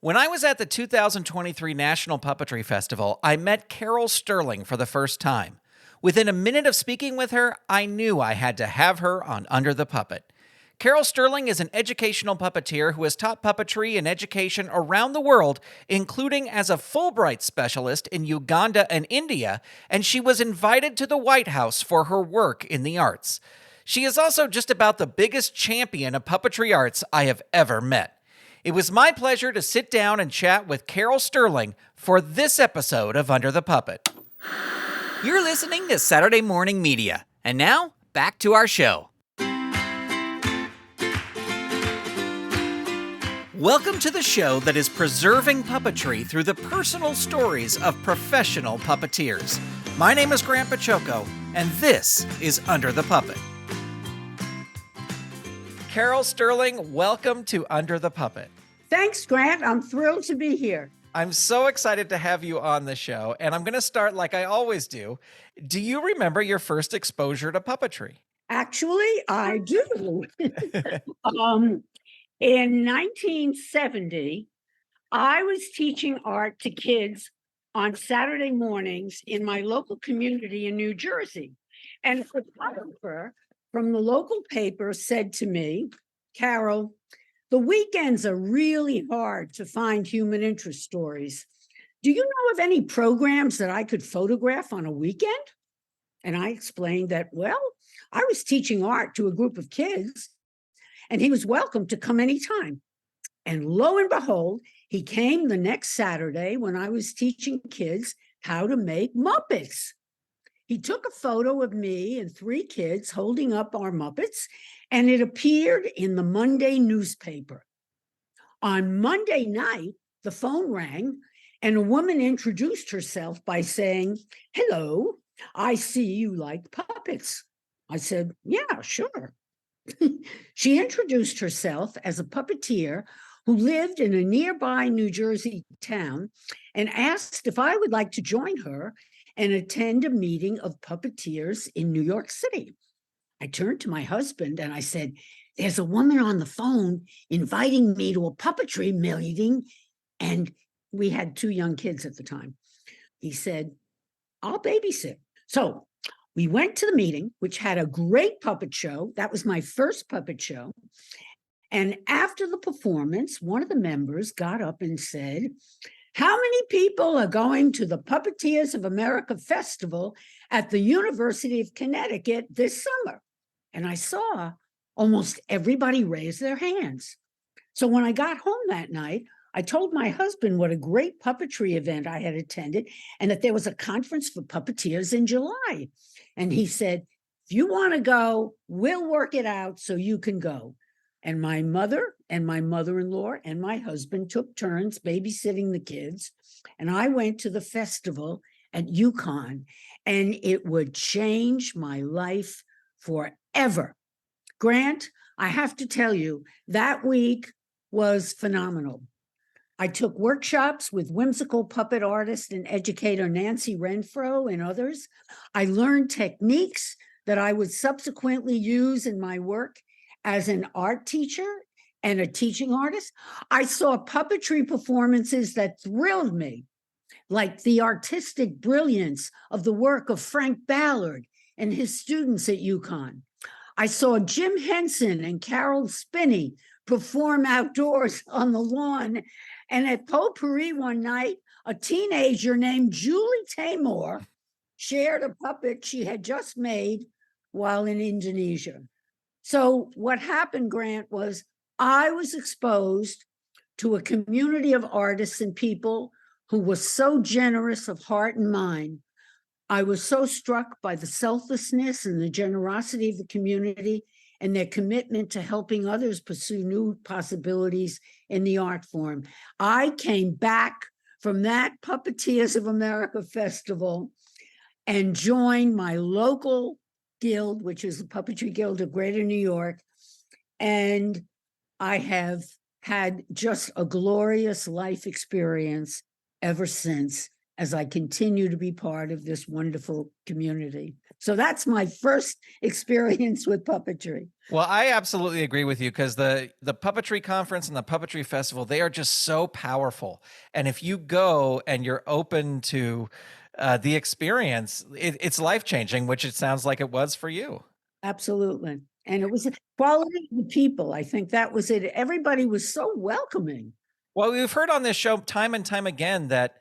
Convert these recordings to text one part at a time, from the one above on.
When I was at the 2023 National Puppetry Festival, I met Carol Sterling for the first time. Within a minute of speaking with her, I knew I had to have her on Under the Puppet. Carol Sterling is an educational puppeteer who has taught puppetry and education around the world, including as a Fulbright Specialist in Uganda and India, and she was invited to the White House for her work in the arts. She is also just about the biggest champion of puppetry arts I have ever met. It was my pleasure to sit down and chat with Carol Sterling for this episode of Under the Puppet. You're listening to Saturday Morning Media. And now, back to our show. Welcome to the show that is preserving puppetry through the personal stories of professional puppeteers. My name is Grant Pachoco, and this is Under the Puppet. Carol Sterling, welcome to Under the Puppet. Thanks, Grant. I'm thrilled to be here. I'm so excited to have you on the show, and I'm going to start like I always do. Do you remember your first exposure to puppetry? Actually, I do. In 1970, I was teaching art to kids on Saturday mornings in my local community in New Jersey. And a photographer from the local paper said to me, "Carol, the weekends are really hard to find human interest stories. Do you know of any programs that I could photograph on a weekend?" And I explained that, well, I was teaching art to a group of kids, and he was welcome to come anytime. And lo and behold, he came the next Saturday when I was teaching kids how to make Muppets. He took a photo of me and three kids holding up our Muppets, and it appeared in the Monday newspaper. On Monday night, the phone rang, and a woman introduced herself by saying, "Hello, I see you like puppets." I said, "Yeah, sure." She introduced herself as a puppeteer who lived in a nearby New Jersey town and asked if I would like to join her and attend a meeting of puppeteers in New York City. I turned to my husband and I said, "There's a woman on the phone inviting me to a puppetry meeting." And we had two young kids at the time. He said, "I'll babysit." So we went to the meeting, which had a great puppet show. That was my first puppet show. And after the performance, one of the members got up and said, "How many people are going to the Puppeteers of America Festival at the University of Connecticut this summer?" And I saw almost everybody raise their hands. So when I got home that night, I told my husband what a great puppetry event I had attended and that there was a conference for puppeteers in July. And he said, "If you want to go, we'll work it out so you can go." And my mother and my mother-in-law and my husband took turns babysitting the kids. And I went to the festival at UConn, and it would change my life forever. Grant, I have to tell you, that week was phenomenal. I took workshops with whimsical puppet artist and educator Nancy Renfro and others. I learned techniques that I would subsequently use in my work as an art teacher and a teaching artist. I saw puppetry performances that thrilled me, like the artistic brilliance of the work of Frank Ballard and his students at UConn. I saw Jim Henson and Carol Spinney perform outdoors on the lawn. And at Potpourri one night, a teenager named Julie Taymor shared a puppet she had just made while in Indonesia. So what happened, Grant, was I was exposed to a community of artists and people who were so generous of heart and mind. I was so struck by the selflessness and the generosity of the community and their commitment to helping others pursue new possibilities in the art form. I came back from that Puppeteers of America Festival and joined my local guild, which is the Puppetry Guild of Greater New York. And I have had just a glorious life experience ever since. as I continue to be part of this wonderful community. So that's my first experience with puppetry. Well, I absolutely agree with you because the puppetry conference and the puppetry festival, they are just so powerful. And if you go and you're open to the experience, it's life changing, which it sounds like it was for you. Absolutely. And it was a quality of the people. I think that was it. Everybody was so welcoming. Well, we've heard on this show time and time again that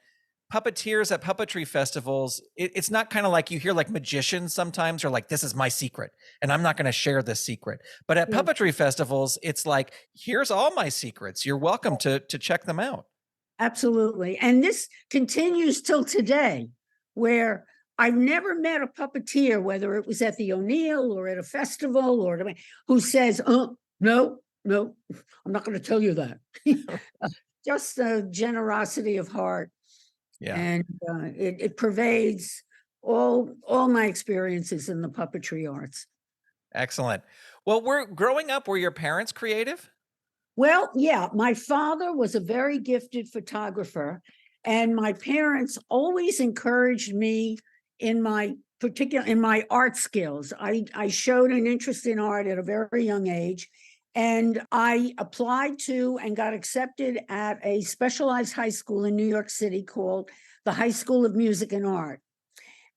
puppeteers at puppetry festivals, it's not kind of like you hear like magicians sometimes are like, this is my secret, and I'm not going to share this secret. But at Yeah. puppetry festivals, it's like, here's all my secrets. You're welcome to check them out. Absolutely. And this continues till today, where I've never met a puppeteer, whether it was at the O'Neill or at a festival or who says, oh, no, I'm not going to tell you that. Just a generosity of heart. Yeah. And it pervades all my experiences in the puppetry arts. Excellent. Well, growing up, were your parents creative? Well, yeah, my father was a very gifted photographer, and my parents always encouraged me in my art skills. I showed an interest in art at a very young age, and I applied to and got accepted at a specialized high school in New York City called the High School of Music and Art.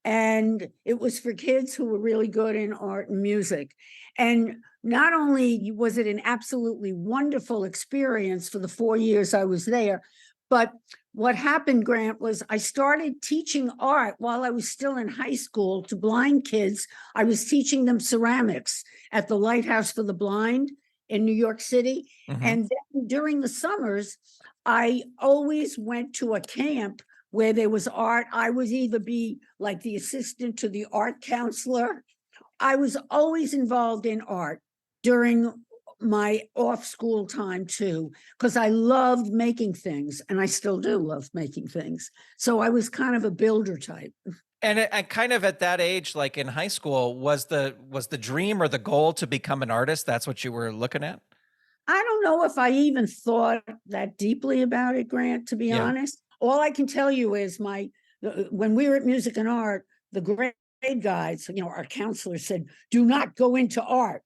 And it was for kids who were really good in art and music. And not only was it an absolutely wonderful experience for the 4 years I was there, but what happened, Grant, was I started teaching art while I was still in high school to blind kids. I was teaching them ceramics at the Lighthouse for the Blind in New York City. Mm-hmm. And then during the summers, I always went to a camp where there was art. I would either be like the assistant to the art counselor. I was always involved in art during my off school time too, because I loved making things, and I still do love making things. So I was kind of a builder type. And kind of at that age, like in high school, was the dream or the goal to become an artist? That's what you were looking at? I don't know if I even thought that deeply about it, Grant, to be Yeah. honest. All I can tell you is when we were at Music and Art, the grade guides, our counselor said, do not go into art.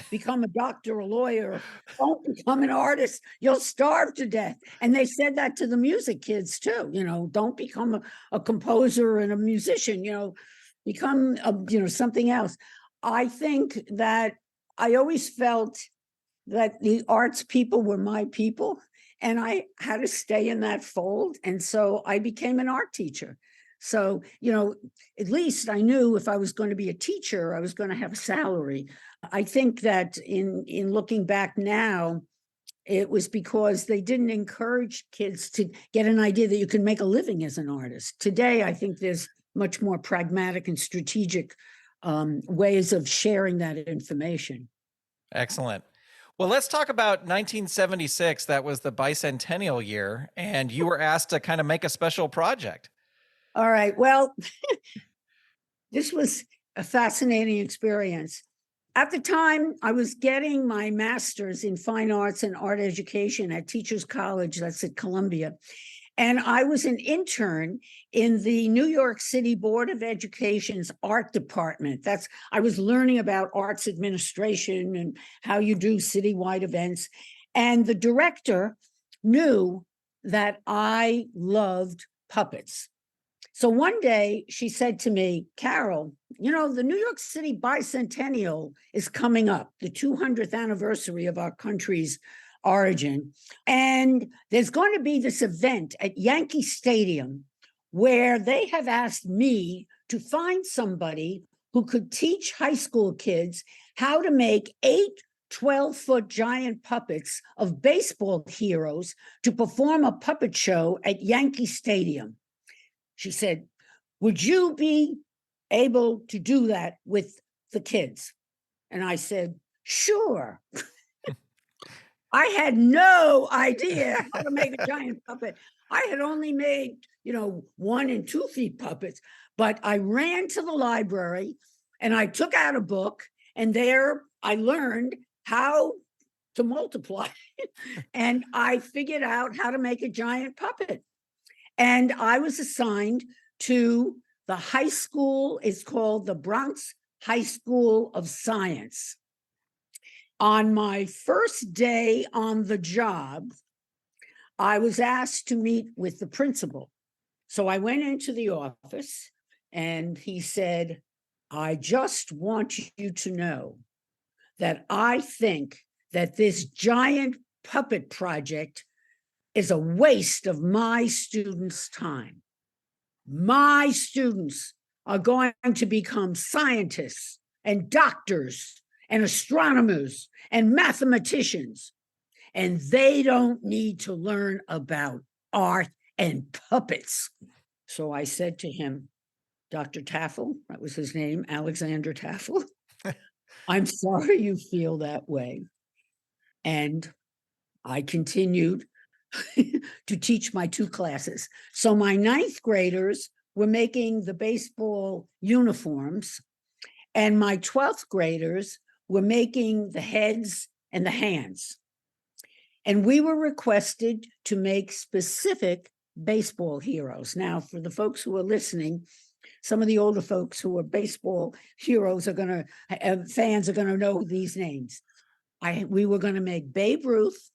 Become a doctor, a lawyer, don't become an artist. You'll starve to death. And they said that to the music kids too, don't become a composer and a musician, become something else. I think that I always felt that the arts people were my people, and I had to stay in that fold. And so I became an art teacher. So, at least I knew if I was going to be a teacher, I was going to have a salary. I think that in looking back now, it was because they didn't encourage kids to get an idea that you can make a living as an artist. Today, I think there's much more pragmatic and strategic ways of sharing that information. Excellent. Well, let's talk about 1976. That was the bicentennial year, and you were asked to kind of make a special project. All right. Well, this was a fascinating experience. At the time, I was getting my master's in fine arts and art education at Teachers College, that's at Columbia. And I was an intern in the New York City Board of Education's art department. I was learning about arts administration and how you do citywide events. And the director knew that I loved puppets. So one day she said to me, Carol, the New York City bicentennial is coming up, the 200th anniversary of our country's origin. And there's going to be this event at Yankee Stadium where they have asked me to find somebody who could teach high school kids how to make 8 12-foot giant puppets of baseball heroes to perform a puppet show at Yankee Stadium. She said, would you be able to do that with the kids? And I said, sure. I had no idea how to make a giant puppet. I had only made, 1 and 2 feet puppets, but I ran to the library and I took out a book, and there I learned how to multiply and I figured out how to make a giant puppet. And I was assigned to the high school. It's called the Bronx High School of Science. On my first day on the job, I was asked to meet with the principal. So I went into the office and he said, I just want you to know that I think that this giant puppet project is a waste of my students' time. My students are going to become scientists and doctors and astronomers and mathematicians, and they don't need to learn about art and puppets. So I said to him, Dr. Taffel, that was his name, Alexander Taffel, I'm sorry you feel that way. And I continued to teach my two classes. So my ninth graders were making the baseball uniforms, and my 12th graders were making the heads and the hands. And we were requested to make specific baseball heroes. Now, for the folks who are listening, some of the older folks who are baseball heroes are going to, fans are going to know these names. We were going to make Babe Ruth,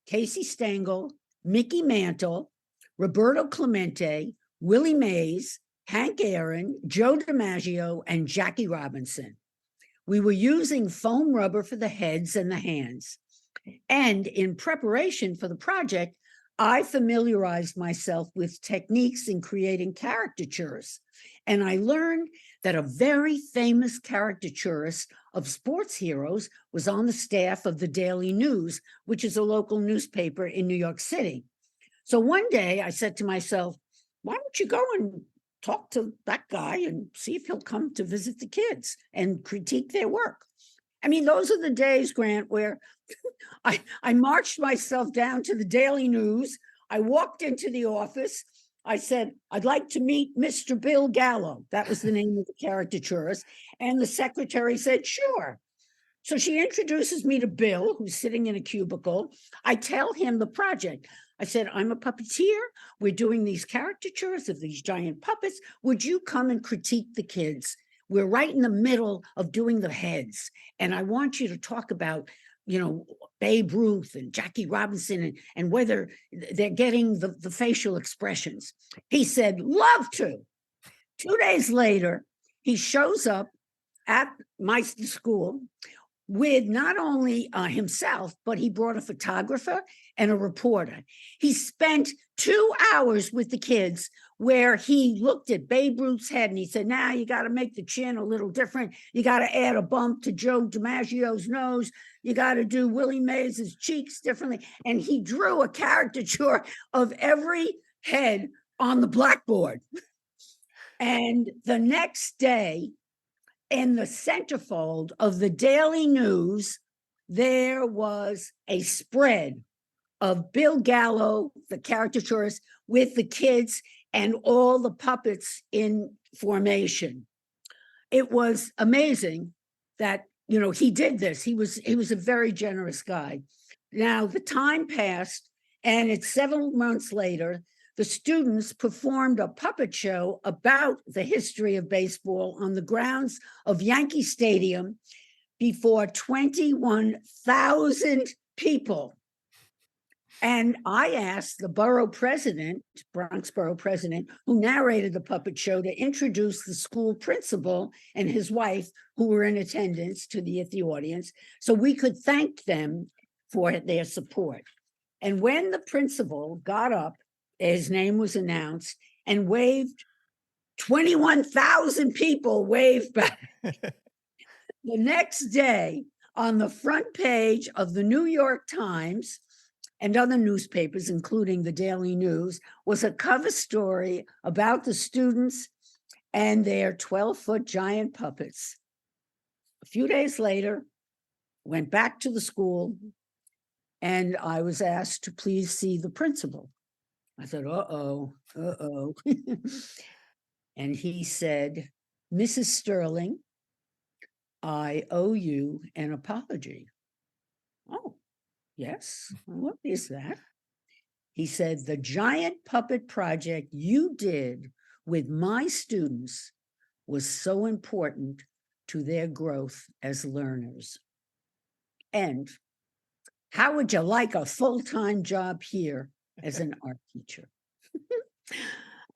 Casey Stengel, Mickey Mantle, Roberto Clemente, Willie Mays, Hank Aaron, Joe DiMaggio, and Jackie Robinson. We were using foam rubber for the heads and the hands. And in preparation for the project, I familiarized myself with techniques in creating caricatures. And I learned that a very famous caricaturist of sports heroes was on the staff of the Daily News, which is a local newspaper in New York City. So one day I said to myself, why don't you go and talk to that guy and see if he'll come to visit the kids and critique their work? I mean, those are the days, Grant, where I marched myself down to the Daily News. I walked into the office. I said, I'd like to meet Mr. Bill Gallo. That was the name of the caricaturist. And the secretary said, sure. So she introduces me to Bill, who's sitting in a cubicle. I tell him the project. I said, I'm a puppeteer. We're doing these caricatures of these giant puppets. Would you come and critique the kids? We're right in the middle of doing the heads. And I want you to talk about, Babe Ruth and Jackie Robinson and whether they're getting the facial expressions. He said, love to. 2 days later, he shows up at my school with not only himself, but he brought a photographer and a reporter. He spent 2 hours with the kids where he looked at Babe Ruth's head and he said, now you got to make the chin a little different. You got to add a bump to Joe DiMaggio's nose. You got to do Willie Mays' cheeks differently. And he drew a caricature of every head on the blackboard. And the next day, in the centerfold of the Daily News, there was a spread of Bill Gallo, the caricaturist, with the kids and all the puppets in formation. It was amazing that, he did this. He was a very generous guy. Now, the time passed, and it's 7 months later, the students performed a puppet show about the history of baseball on the grounds of Yankee Stadium before 21,000 people. And I asked the Bronx Borough President, who narrated the puppet show, to introduce the school principal and his wife, who were in attendance, at the audience, so we could thank them for their support. And when the principal got up, his name was announced and waved, 21,000 people waved back. The next day, on the front page of the New York Times and other newspapers, including the Daily News, was a cover story about the students and their 12-foot giant puppets. A few days later, went back to the school, and I was asked to please see the principal. I said, uh-oh. And he said, Mrs. Sterling, I owe you an apology. Oh, yes. What is that? He said, the giant puppet project you did with my students was so important to their growth as learners. And how would you like a full-time job here as an art teacher?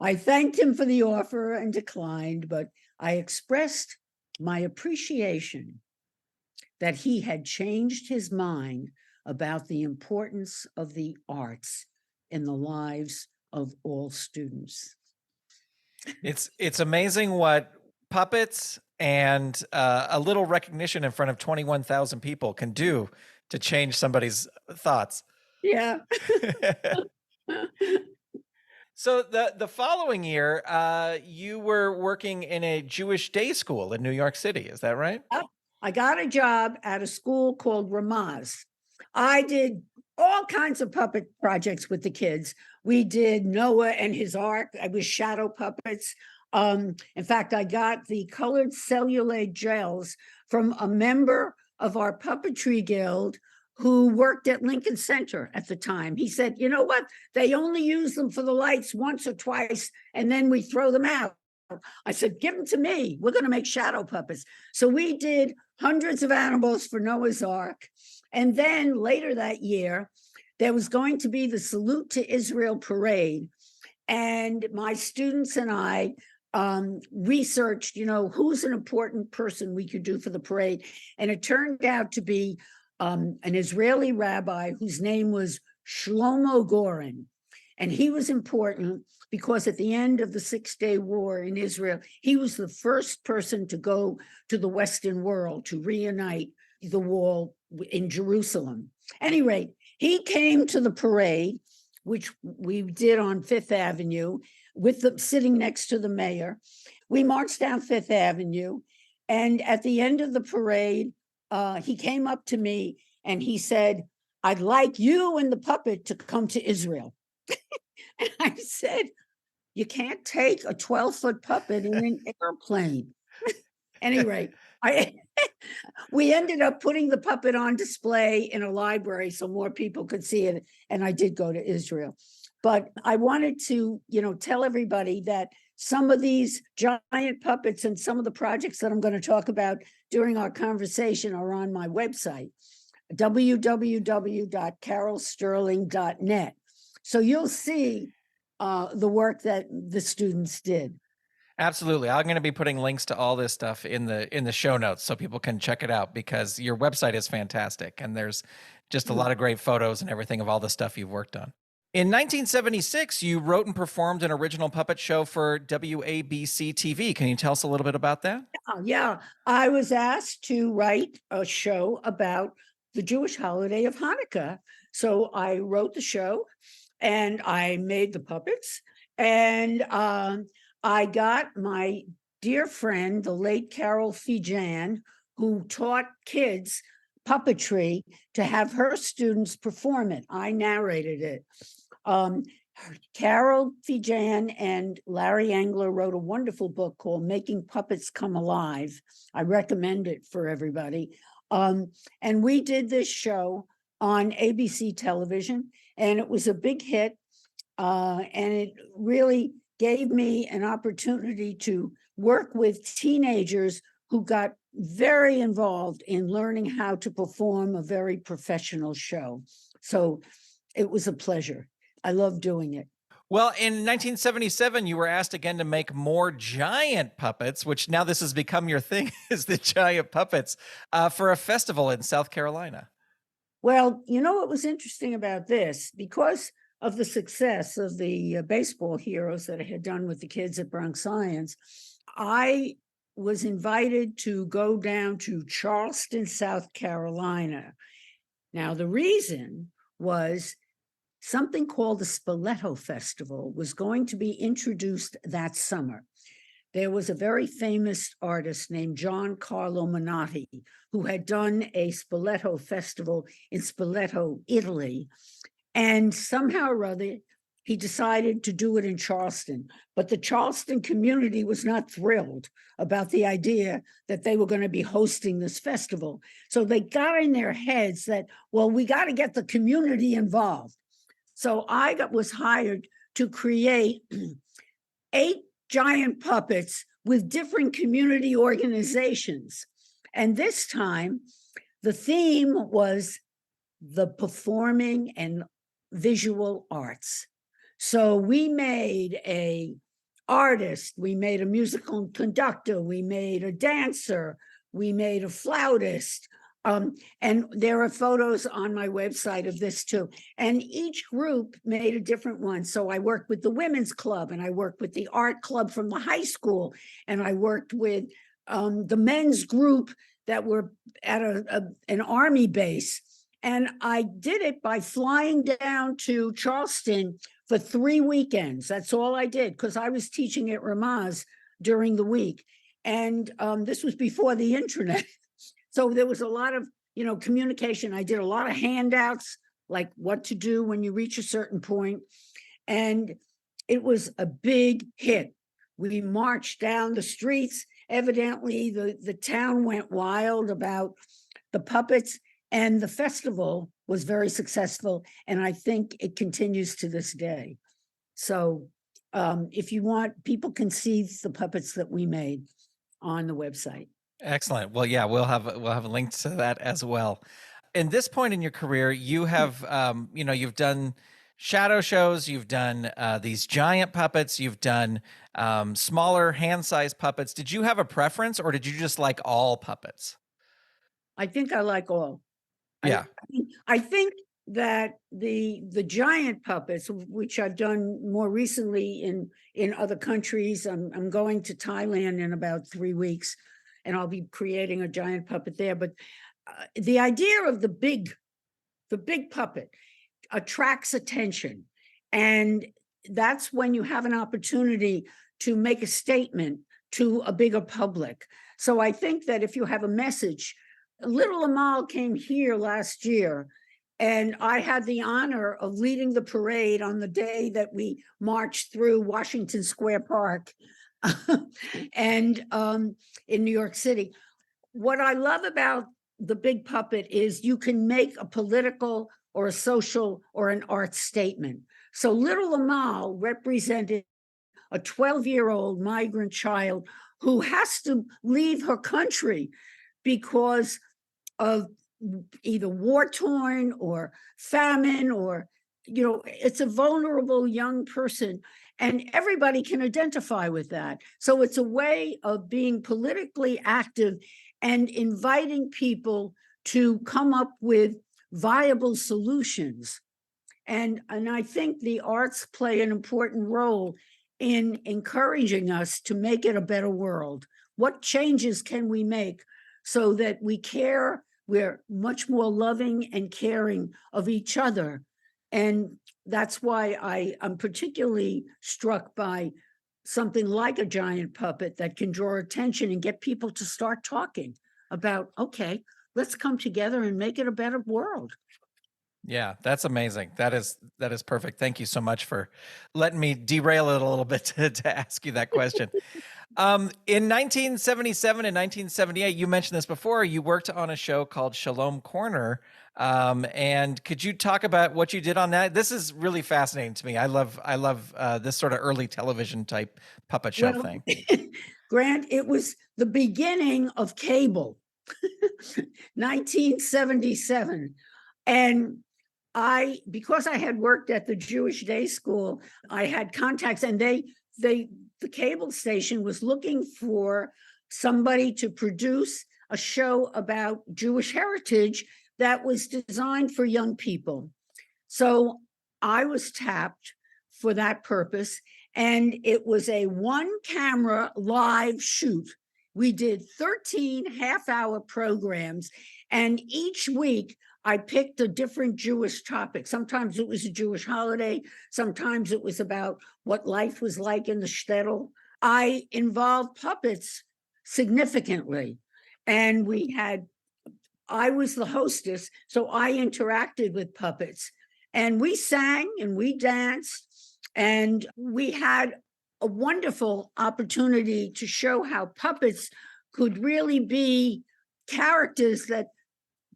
I thanked him for the offer and declined, but I expressed my appreciation that he had changed his mind about the importance of the arts in the lives of all students. It's amazing what puppets and a little recognition in front of 21,000 people can do to change somebody's thoughts. Yeah. So the following year, you were working in a Jewish day school in New York City. Is that right? I got a job at a school called Ramaz. I did all kinds of puppet projects with the kids. We did Noah and his ark. I was shadow puppets. In fact, I got the colored cellulose gels from a member of our puppetry guild who worked at Lincoln Center at the time. He said, you know what? They only use them for the lights once or twice, and then we throw them out. I said, give them to me. We're going to make shadow puppets. So we did hundreds of animals for Noah's Ark. And then later that year, there was going to be the Salute to Israel parade. And my students and I researched, who's an important person we could do for the parade. And it turned out to be an Israeli rabbi whose name was Shlomo Goren. And he was important because at the end of the 6-day war in Israel, he was the first person to go to the Western world to reunite the wall in Jerusalem. At any rate, he came to the parade, which we did on Fifth Avenue, with them sitting next to the mayor. We marched down Fifth Avenue, and at the end of the parade, he came up to me and he said, I'd like you and the puppet to come to Israel. And I said, you can't take a 12-foot puppet in an airplane. Anyway, we ended up putting the puppet on display in a library so more people could see it. And I did go to Israel. But I wanted to, tell everybody that some of these giant puppets and some of the projects that I'm going to talk about during our conversation are on my website, www.carolsterling.net. So you'll see the work that the students did. Absolutely. I'm going to be putting links to all this stuff in the show notes so people can check it out, because your website is fantastic and there's just a lot of great photos and everything of all the stuff you've worked on. In 1976, you wrote and performed an original puppet show for WABC TV. Can you tell us a little bit about that? Yeah, I was asked to write a show about the Jewish holiday of Hanukkah. So I wrote the show and I made the puppets, and I got my dear friend, the late Carol Fijan, who taught kids puppetry, to have her students perform it. I narrated it. Carol Fijan and Larry Engler wrote a wonderful book called Making Puppets Come Alive. I recommend it for everybody. And we did this show on ABC television, and it was a big hit. And it really gave me an opportunity to work with teenagers who got very involved in learning how to perform a very professional show. So it was a pleasure. I love doing it. Well, in 1977, you were asked again to make more giant puppets, which now this has become your thing, is the giant puppets, for a festival in South Carolina. Well, what was interesting about this, because of the success of the baseball heroes that I had done with the kids at Bronx Science, I was invited to go down to Charleston, South Carolina. Now, the reason was something called the Spoleto Festival was going to be introduced that summer. There was a very famous artist named John Carlo Menotti who had done a Spoleto Festival in Spoleto, Italy. And somehow or other, he decided to do it in Charleston. But the Charleston community was not thrilled about the idea that they were going to be hosting this festival. So they got in their heads that, well, we got to get the community involved. So was hired to create 8 giant puppets with different community organizations. And this time, the theme was the performing and visual arts. So we made a artist, we made a musical conductor, we made a dancer, we made a flautist. And there are photos on my website of this too. And each group made a different one. So I worked with the women's club, and I worked with the art club from the high school, and I worked with the men's group that were at an army base. And I did it by flying down to Charleston for 3 weekends. That's all I did, because I was teaching at Ramaz during the week. And this was before the internet. So there was a lot of, communication. I did a lot of handouts, like what to do when you reach a certain point. And it was a big hit. We marched down the streets. Evidently, the town went wild about the puppets, and the festival was very successful. And I think it continues to this day. So if you want, people can see the puppets that we made on the website. Excellent. Well, yeah, we'll have a link to that as well. In this point in your career, you have you've done shadow shows, you've done these giant puppets, you've done smaller hand-sized puppets. Did you have a preference, or did you just like all puppets? I think I like all. Yeah. I think that the giant puppets, which I've done more recently in other countries, I'm going to Thailand in about 3 weeks, and I'll be creating a giant puppet there. But the idea of the big puppet attracts attention, and that's when you have an opportunity to make a statement to a bigger public. So I think that if you have a message, Little Amal came here last year, and I had the honor of leading the parade on the day that we marched through Washington Square Park and in New York City. What I love about the big puppet is you can make a political or a social or an art statement. So Little Amal represented a 12-year-old migrant child who has to leave her country because of either war-torn or famine, or, it's a vulnerable young person, and everybody can identify with that. So it's a way of being politically active and inviting people to come up with viable solutions. And I think the arts play an important role in encouraging us to make it a better world. What changes can we make so that we care, we're much more loving and caring of each other? And that's why I'm particularly struck by something like a giant puppet that can draw attention and get people to start talking about, okay, let's come together and make it a better world. Yeah, that's amazing. That is perfect. Thank you so much for letting me derail it a little bit to ask you that question. In 1977 and 1978, you mentioned this before, you worked on a show called Shalom Corner. And could you talk about what you did on that? This is really fascinating to me. I love this sort of early television type puppet show thing. Grant, it was the beginning of cable, 1977. And because I had worked at the Jewish day school, I had contacts, and the cable station was looking for somebody to produce a show about Jewish heritage that was designed for young people. So I was tapped for that purpose, and it was a 1-camera live shoot. We did 13 half-hour programs, and each week I picked a different Jewish topic. Sometimes it was a Jewish holiday. Sometimes it was about what life was like in the shtetl. I involved puppets significantly. And I was the hostess, so I interacted with puppets. And we sang and we danced, and we had a wonderful opportunity to show how puppets could really be characters that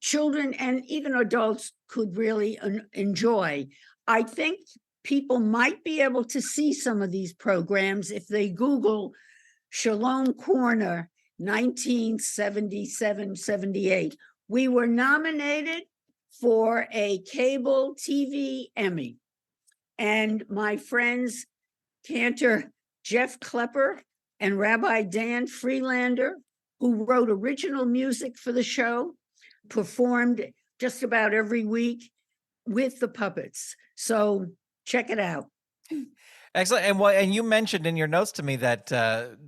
children and even adults could really enjoy. I think people might be able to see some of these programs if they Google Shalom Corner 1977-78. We were nominated for a cable TV Emmy. And my friends, Cantor Jeff Klepper and Rabbi Dan Freelander, who wrote original music for the show, performed just about every week with the puppets. So check it out. Excellent. And you mentioned in your notes to me that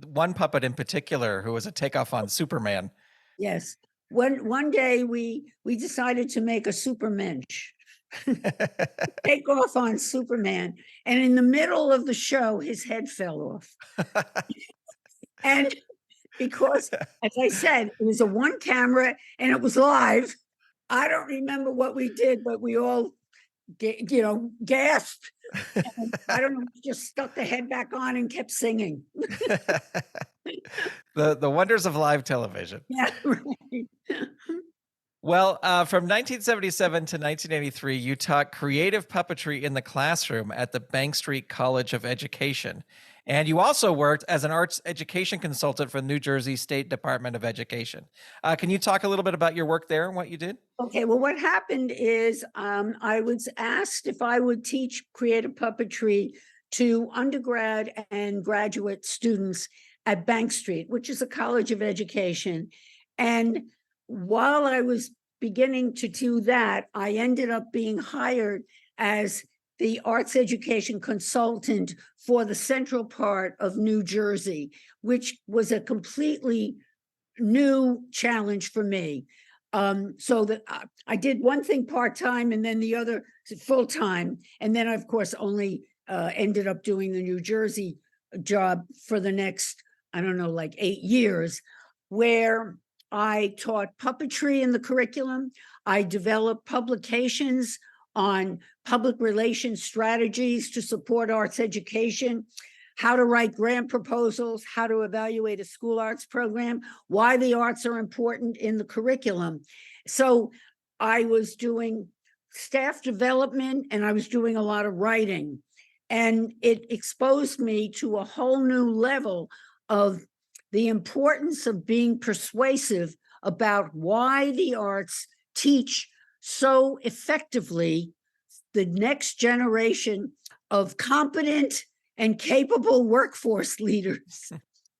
one puppet in particular who was a takeoff on Superman. Yes. One day we decided to make a Supermensch. Take off on Superman. And in the middle of the show, his head fell off. And because, as I said, it was a one camera and it was live. I don't remember what we did, but we all, gasped. And I don't know, just stuck the head back on and kept singing. The wonders of live television. Yeah, right. Well, from 1977 to 1983, you taught creative puppetry in the classroom at the Bank Street College of Education. And you also worked as an arts education consultant for the New Jersey State Department of Education. Can you talk a little bit about your work there and what you did? Okay, well, what happened is I was asked if I would teach creative puppetry to undergrad and graduate students at Bank Street, which is a college of education. And while I was beginning to do that, I ended up being hired as the arts education consultant for the central part of New Jersey, which was a completely new challenge for me. So that I did one thing part-time and then the other full-time. And then, of course, only ended up doing the New Jersey job for the next, I don't know, like 8 years, where I taught puppetry in the curriculum. I developed publications on public relations strategies to support arts education, how to write grant proposals, how to evaluate a school arts program, why the arts are important in the curriculum. So I was doing staff development and I was doing a lot of writing. And it exposed me to a whole new level of the importance of being persuasive about why the arts teach so effectively the next generation of competent and capable workforce leaders.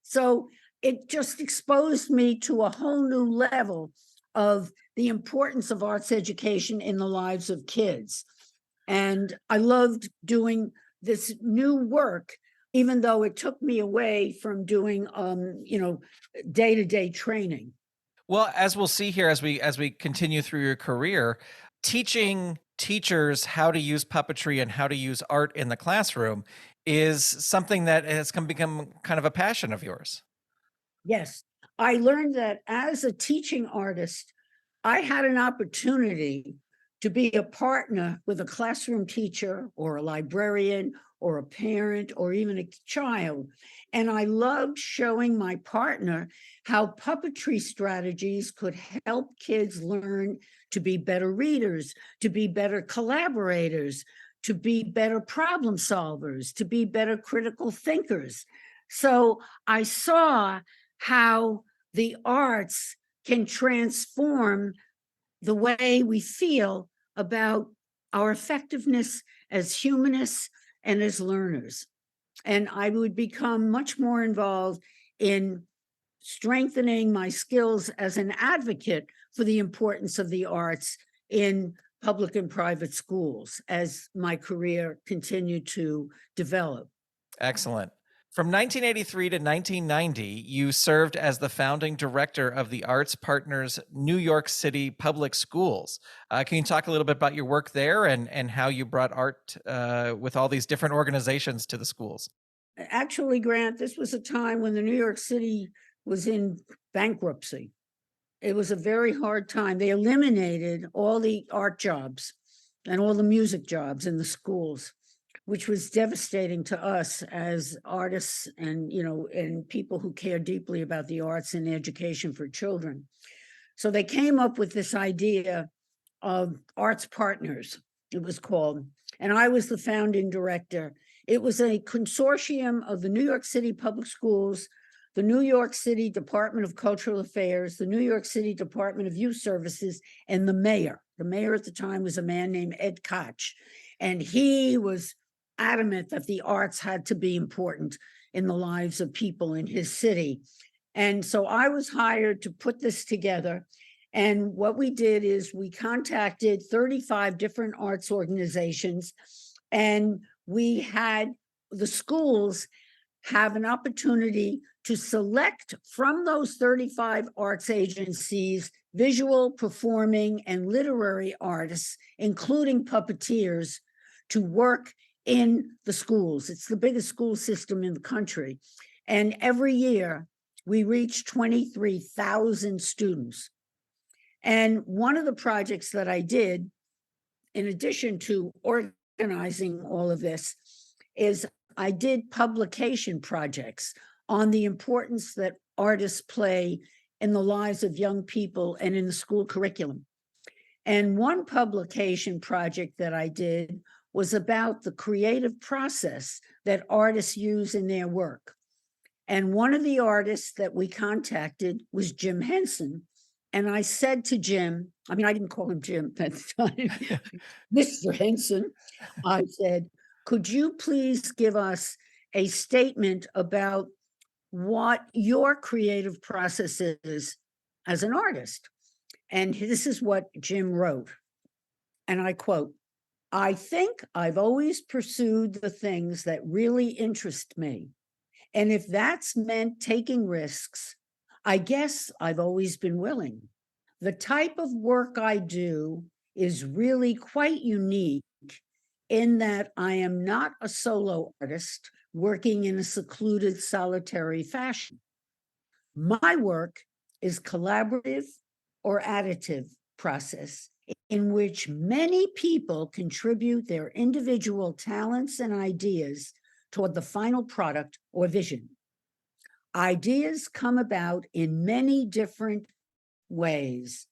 So it just exposed me to a whole new level of the importance of arts education in the lives of kids. And I loved doing this new work, even though it took me away from doing, day-to-day training. Well, as we'll see here as we continue through your career, teaching teachers how to use puppetry and how to use art in the classroom is something that has become kind of a passion of yours. Yes, I learned that as a teaching artist, I had an opportunity to be a partner with a classroom teacher or a librarian or a parent or even a child. And I loved showing my partner how puppetry strategies could help kids learn to be better readers, to be better collaborators, to be better problem solvers, to be better critical thinkers. So I saw how the arts can transform the way we feel about our effectiveness as humanists and as learners. And I would become much more involved in strengthening my skills as an advocate for the importance of the arts in public and private schools as my career continued to develop. Excellent. From 1983 to 1990, you served as the founding director of the Arts Partners New York City Public Schools. Can you talk a little bit about your work there and how you brought art with all these different organizations to the schools? Actually, Grant, this was a time when the New York City was in bankruptcy. It was a very hard time. They eliminated all the art jobs and all the music jobs in the schools, which was devastating to us as artists and, and people who care deeply about the arts and education for children. So they came up with this idea of Arts Partners, it was called. and I was the founding director. It was a consortium of the New York City Public Schools, the New York City Department of Cultural Affairs, the New York City Department of Youth Services, and the mayor. The mayor at the time was a man named Ed Koch, and he was adamant that the arts had to be important in the lives of people in his city. And so I was hired to put this together. And what we did is we contacted 35 different arts organizations, and we had the schools have an opportunity to select from those 35 arts agencies visual, performing, and literary artists, including puppeteers, to work in the schools. It's the biggest school system in the country. And every year we reach 23,000 students. And one of the projects that I did, in addition to organizing all of this, is I did publication projects on the importance that artists play in the lives of young people and in the school curriculum. And one publication project that I did was about the creative process that artists use in their work. And one of the artists that we contacted was Jim Henson. And I said to Jim, I mean, I didn't call him Jim at the time, Mr. Henson. I said, could you please give us a statement about what your creative process is as an artist? And this is what Jim wrote. And I quote, I think I've always pursued the things that really interest me. And if that's meant taking risks, I guess I've always been willing. The type of work I do is really quite unique in that I am not a solo artist working in a secluded, solitary fashion. My work is collaborative or additive process in which many people contribute their individual talents and ideas toward the final product or vision. Ideas come about in many different ways,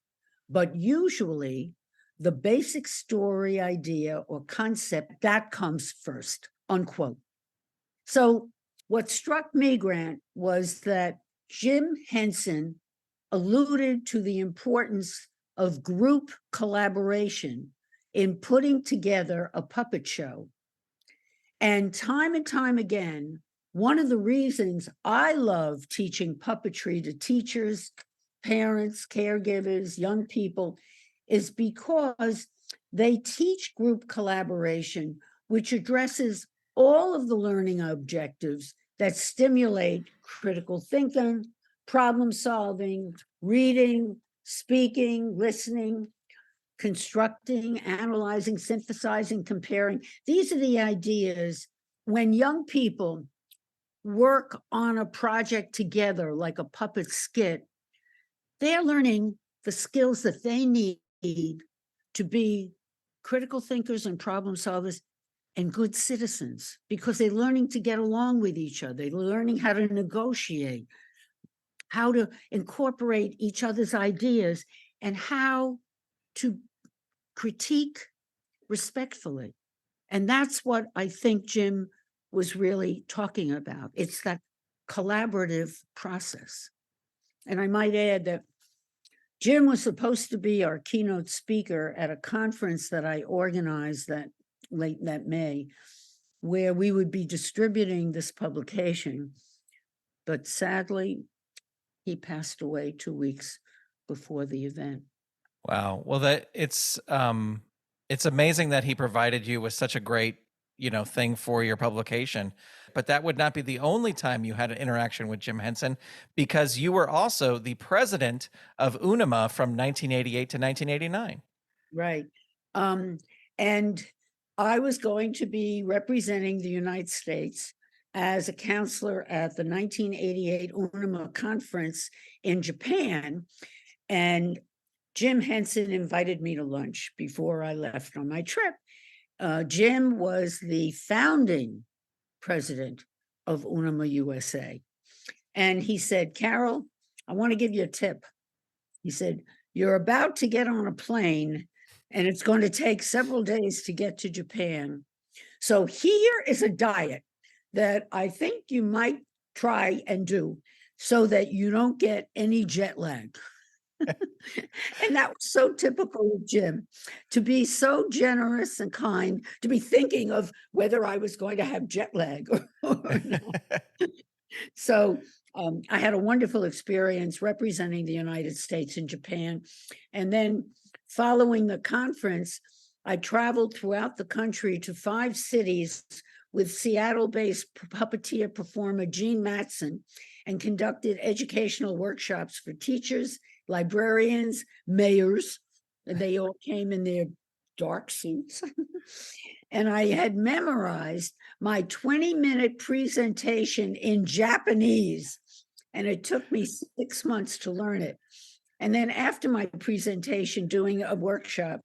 but usually the basic story idea or concept that comes first, unquote. So what struck me, Grant, was that Jim Henson alluded to the importance of group collaboration in putting together a puppet show. And time again, one of the reasons I love teaching puppetry to teachers, parents, caregivers, young people, is because they teach group collaboration, which addresses all of the learning objectives that stimulate critical thinking, problem solving, reading, speaking, listening, constructing, analyzing, synthesizing, comparing. These are the ideas when young people work on a project together, like a puppet skit, they're learning the skills that they need to be critical thinkers and problem solvers and good citizens, because they're learning to get along with each other. They're learning how to negotiate, how to incorporate each other's ideas, and how to critique respectfully. And that's what I think Jim was really talking about. It's that collaborative process. And I might add that Jim was supposed to be our keynote speaker at a conference that I organized late that May, where we would be distributing this publication. But sadly, he passed away 2 weeks before the event. Wow. Well, it's amazing that he provided you with such a great, thing for your publication. But that would not be the only time you had an interaction with Jim Henson, because you were also the president of UNIMA from 1988 to 1989. Right. And I was going to be representing the United States as a counselor at the 1988 UNIMA conference in Japan. And Jim Henson invited me to lunch before I left on my trip. Jim was the founding president of UNIMA USA. And he said, Carol, I want to give you a tip. He said, you're about to get on a plane and it's going to take several days to get to Japan. So here is a diet that I think you might try and do so that you don't get any jet lag. And that was so typical of Jim, to be so generous and kind, to be thinking of whether I was going to have jet lag or not. So I had a wonderful experience representing the United States in Japan. And then following the conference, I traveled throughout the country to 5 cities with Seattle-based puppeteer performer Gene Matson and conducted educational workshops for teachers, librarians, mayors, and they all came in their dark suits. And I had memorized my 20-minute presentation in Japanese, and it took me 6 months to learn it. And then after my presentation, doing a workshop,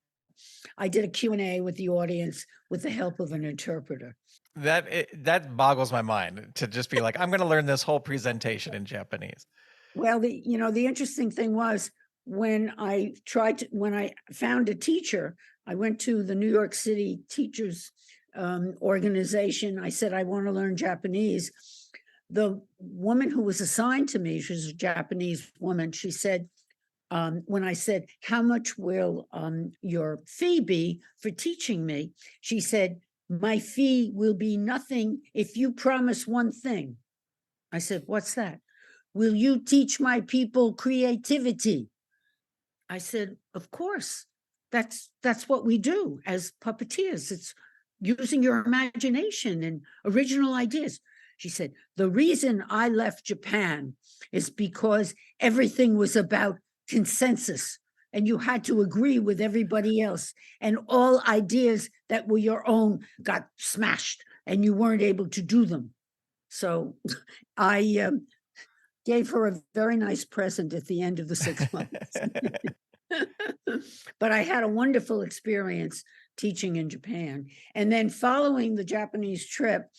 I did a Q&A with the audience with the help of an interpreter. That boggles my mind to just be like, I'm going to learn this whole presentation in Japanese. Well, the interesting thing was when I found a teacher, I went to the New York City teachers organization. I said, I want to learn Japanese. The woman who was assigned to me, she was a Japanese woman, she said, when I said, how much will your fee be for teaching me? She said, my fee will be nothing if you promise one thing. I said, what's that? Will you teach my people creativity? I said, of course. That's what we do as puppeteers. It's using your imagination and original ideas. She said, the reason I left Japan is because everything was about consensus and you had to agree with everybody else, and all ideas that were your own got smashed and you weren't able to do them. So I gave her a very nice present at the end of the 6 months. But I had a wonderful experience teaching in Japan. And then following the Japanese trip,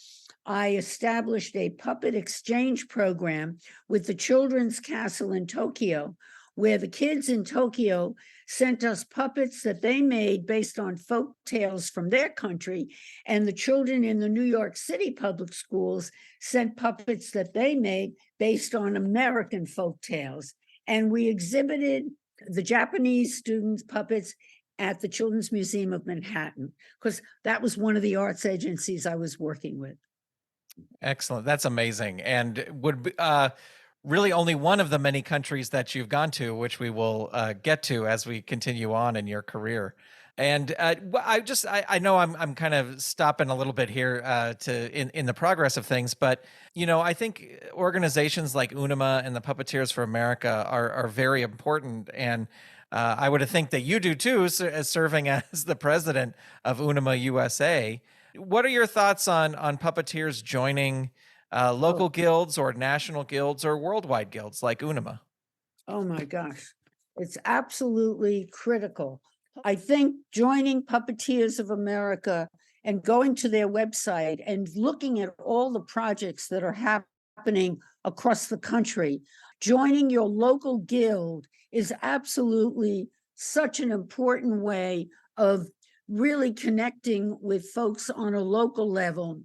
I established a puppet exchange program with the Children's Castle in Tokyo, where the kids in Tokyo sent us puppets that they made based on folk tales from their country, and the children in the New York City public schools sent puppets that they made based on American folk tales. And we exhibited the Japanese students' puppets at the Children's Museum of Manhattan, because that was one of the arts agencies I was working with. Excellent. That's amazing. And would really only one of the many countries that you've gone to, which we will get to as we continue on in your career. And I know I'm kind of stopping a little bit here in the progress of things, but I think organizations like UNIMA and the Puppeteers for America are very important, and I would think that you do too, as serving as the president of UNIMA USA. What are your thoughts on puppeteers joining local guilds or national guilds or worldwide guilds like UNIMA? Oh my gosh, it's absolutely critical. I think joining Puppeteers of America and going to their website and looking at all the projects that are happening across the country, joining your local guild is absolutely such an important way of really connecting with folks on a local level.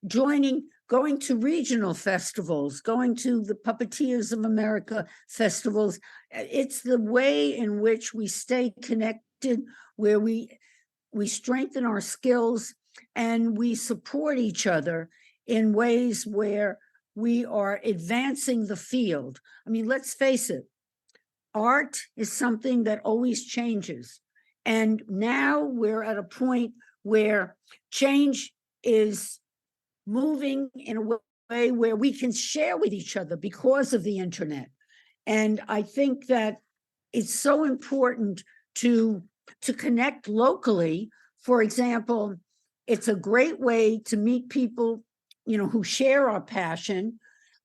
Going to regional festivals, going to the Puppeteers of America festivals. It's the way in which we stay connected, where we strengthen our skills and we support each other in ways where we are advancing the field. I mean, let's face it, art is something that always changes. And now we're at a point where change is moving in a way where we can share with each other because of the internet. And I think that it's so important to connect locally. For example, it's a great way to meet people, who share our passion.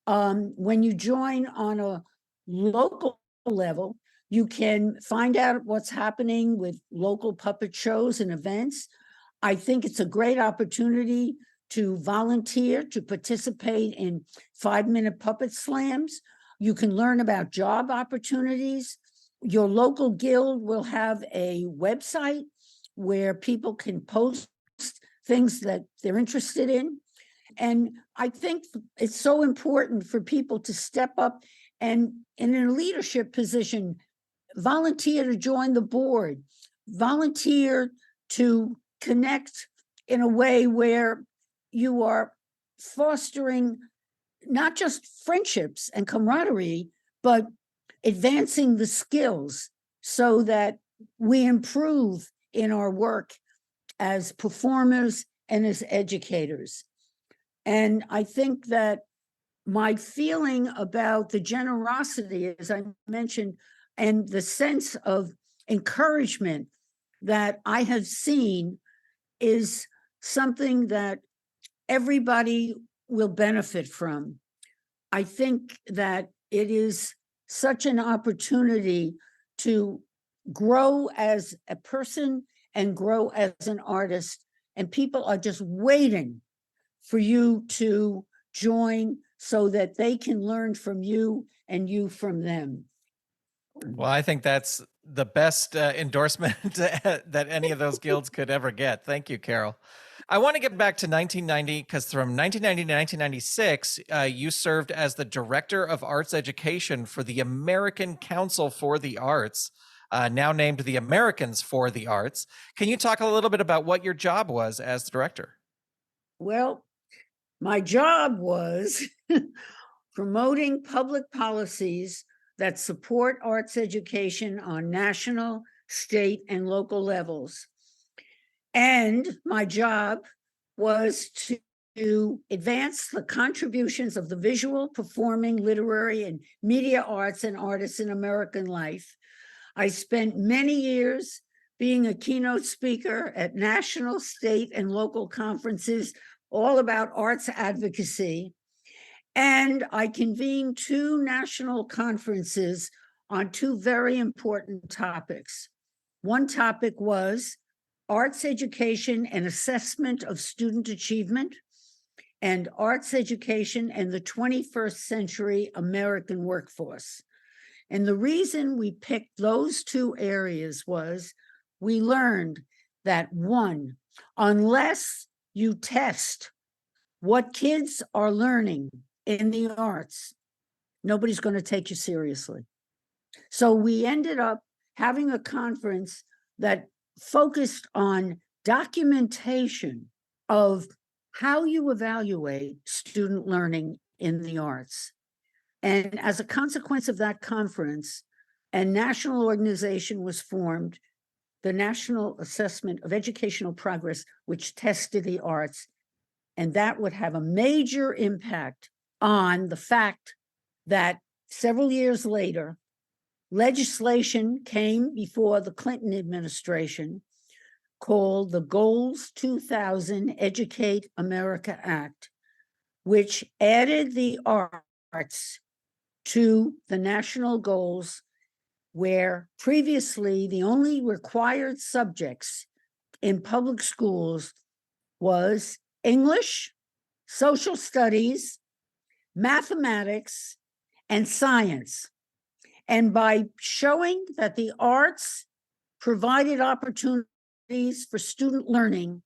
When you join on a local level, you can find out what's happening with local puppet shows and events. I think it's a great opportunity to volunteer, to participate in 5-minute puppet slams. You can learn about job opportunities. Your local guild will have a website where people can post things that they're interested in. And I think it's so important for people to step up and in a leadership position, volunteer to join the board, volunteer to connect in a way where you are fostering not just friendships and camaraderie, but advancing the skills so that we improve in our work as performers and as educators. And I think that my feeling about the generosity, as I mentioned, and the sense of encouragement that I have seen is something that everybody will benefit from. I think that it is such an opportunity to grow as a person and grow as an artist, and people are just waiting for you to join so that they can learn from you and you from them. Well, I think that's the best endorsement that any of those guilds could ever get. Thank you, Carol. I want to get back to 1990 because from 1990 to 1996, you served as the Director of Arts Education for the American Council for the Arts, now named the Americans for the Arts. Can you talk a little bit about what your job was as the director? Well, my job was promoting public policies that support arts education on national, state, and local levels. And my job was to advance the contributions of the visual, performing, literary, and media arts and artists in American life. I spent many years being a keynote speaker at national, state, and local conferences all about arts advocacy. And I convened 2 national conferences on 2 very important topics. One topic was arts education and assessment of student achievement, and arts education and the 21st century American workforce. And the reason we picked those 2 areas was we learned that, one, unless you test what kids are learning in the arts, nobody's going to take you seriously. So we ended up having a conference that focused on documentation of how you evaluate student learning in the arts. And as a consequence of that conference, a national organization was formed, the National Assessment of Educational Progress, which tested the arts. And that would have a major impact on the fact that several years later, legislation came before the Clinton administration called the Goals 2000 Educate America Act, which added the arts to the national goals, where previously the only required subjects in public schools was English, social studies, mathematics, and science. And by showing that the arts provided opportunities for student learning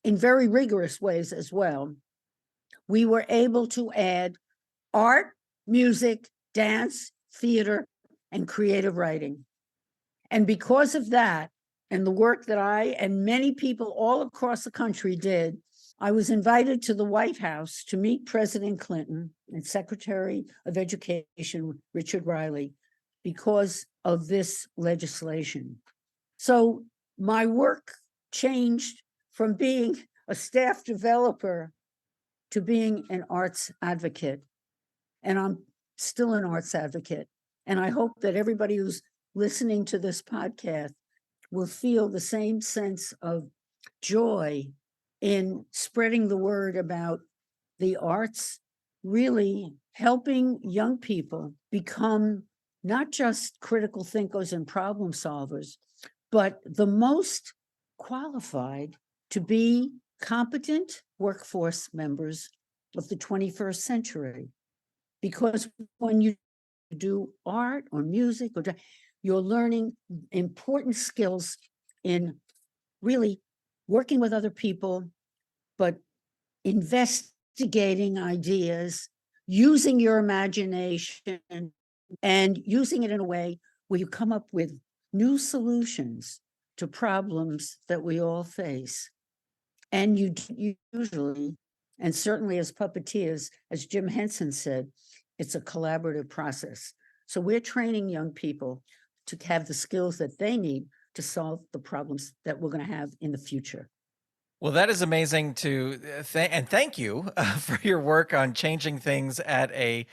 in very rigorous ways as well, we were able to add art, music, dance, theater, and creative writing. And because of that, and the work that I and many people all across the country did, I was invited to the White House to meet President Clinton and Secretary of Education, Richard Riley, because of this legislation. So my work changed from being a staff developer to being an arts advocate. And I'm still an arts advocate. And I hope that everybody who's listening to this podcast will feel the same sense of joy in spreading the word about the arts, really helping young people become not just critical thinkers and problem solvers, but the most qualified to be competent workforce members of the 21st century. Because when you do art or music, or you're learning important skills in really working with other people, but investigating ideas, using your imagination, and using it in a way where you come up with new solutions to problems that we all face. And you usually, and certainly as puppeteers, as Jim Henson said, it's a collaborative process. So we're training young people to have the skills that they need to solve the problems that we're going to have in the future. Well, that is amazing to and thank you for your work on changing things at a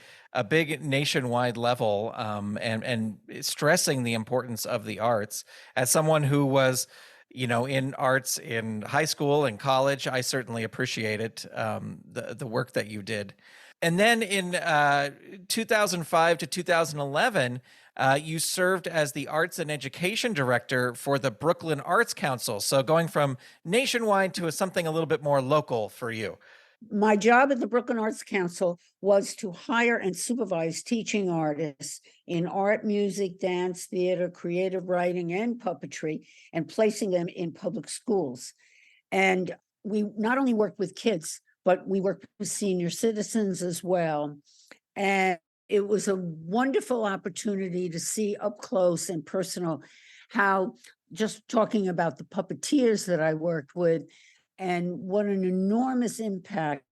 big nationwide level, and stressing the importance of the arts. As someone who was, in arts in high school and college, I certainly appreciate it, the work that you did. And then in 2005 to 2011, you served as the arts and education director for the Brooklyn Arts Council. So going from nationwide to something a little bit more local for you. My job at the Brooklyn Arts Council was to hire and supervise teaching artists in art, music, dance, theater, creative writing, and puppetry, and placing them in public schools. And we not only worked with kids, but we worked with senior citizens as well. And it was a wonderful opportunity to see up close and personal how, just talking about the puppeteers that I worked with, and what an enormous impact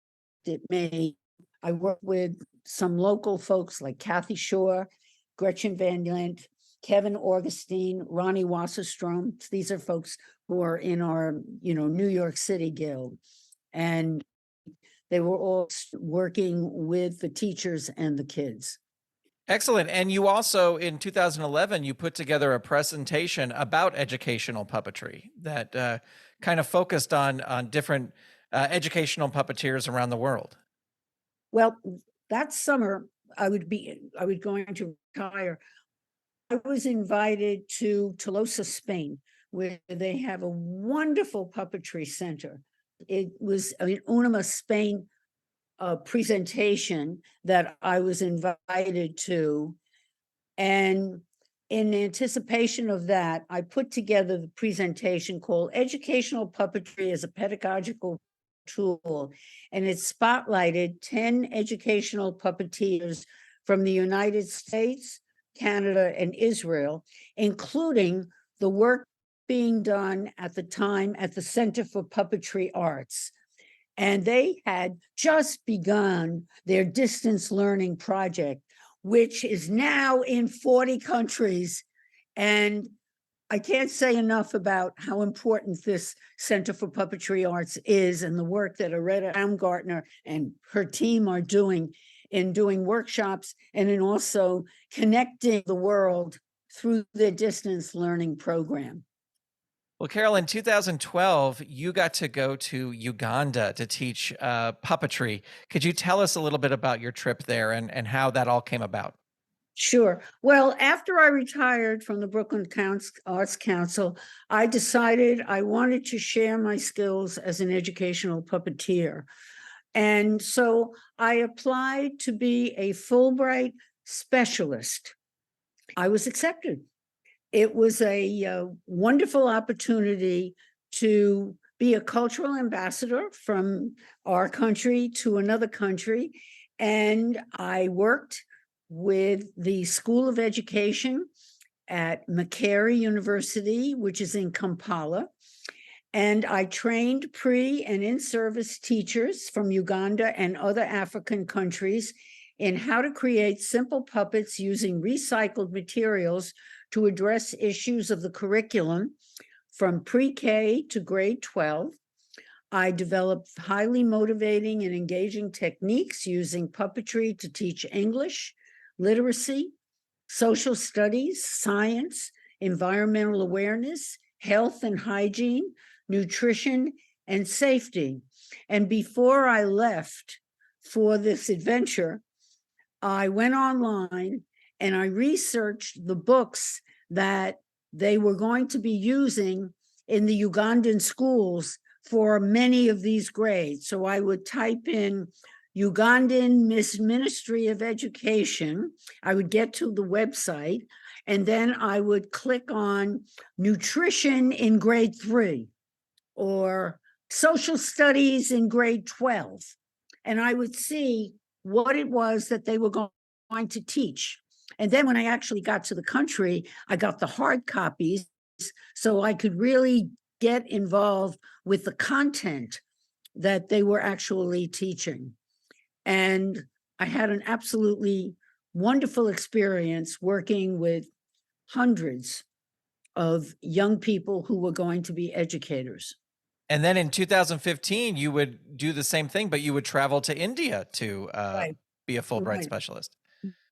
it made. I worked with some local folks like Kathy Shore, Gretchen Van Lent, Kevin Augustine, Ronnie Wasserstrom. These are folks who are in our, New York City Guild. And they were all working with the teachers and the kids. Excellent. And you also, in 2011, you put together a presentation about educational puppetry that kind of focused on different educational puppeteers around the world. Well, that summer I was going to retire. I was invited to Tolosa, Spain, where they have a wonderful puppetry center. It was an UNIMA Spain presentation that I was invited to. And in anticipation of that, I put together the presentation called Educational Puppetry as a Pedagogical Tool. And it spotlighted 10 educational puppeteers from the United States, Canada, and Israel, including the work being done at the time at the Center for Puppetry Arts. And they had just begun their distance learning project, which is now in 40 countries. And I can't say enough about how important this Center for Puppetry Arts is, and the work that Areta Baumgartner and her team are doing in doing workshops and in also connecting the world through their distance learning program. Well, Carol, in 2012, you got to go to Uganda to teach puppetry. Could you tell us a little bit about your trip there and how that all came about? Sure. Well, after I retired from the Brooklyn Arts Council, I decided I wanted to share my skills as an educational puppeteer. And so I applied to be a Fulbright Specialist. I was accepted. It was a wonderful opportunity to be a cultural ambassador from our country to another country. And I worked with the School of Education at Makerere University, which is in Kampala. And I trained pre and in-service teachers from Uganda and other African countries in how to create simple puppets using recycled materials to address issues of the curriculum from pre-K to grade 12. I developed highly motivating and engaging techniques using puppetry to teach English, literacy, social studies, science, environmental awareness, health and hygiene, nutrition, and safety. And before I left for this adventure, I went online and I researched the books that they were going to be using in the Ugandan schools for many of these grades. So I would type in Ugandan Ministry of Education. I would get to the website, and then I would click on nutrition in grade 3. or social studies in grade 12. And I would see what it was that they were going to teach. And then when I actually got to the country, I got the hard copies so I could really get involved with the content that they were actually teaching. And I had an absolutely wonderful experience working with hundreds of young people who were going to be educators. And then in 2015, you would do the same thing, but you would travel to India to Right. be a Fulbright Right. specialist.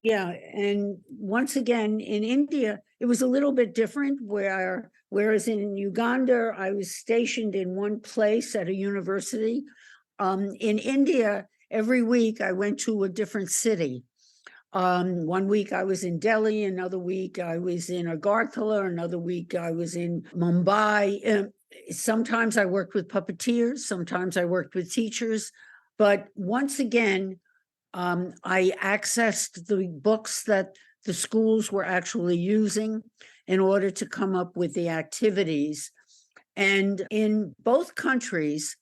Yeah, and once again in India, it was a little bit different. Whereas in Uganda, I was stationed in one place at a university. In India, every week I went to a different city. One week I was in Delhi, another week I was in Agartala, another week I was in Mumbai. Sometimes I worked with puppeteers, sometimes I worked with teachers, but once again, I accessed the books that the schools were actually using in order to come up with the activities. And in both countries,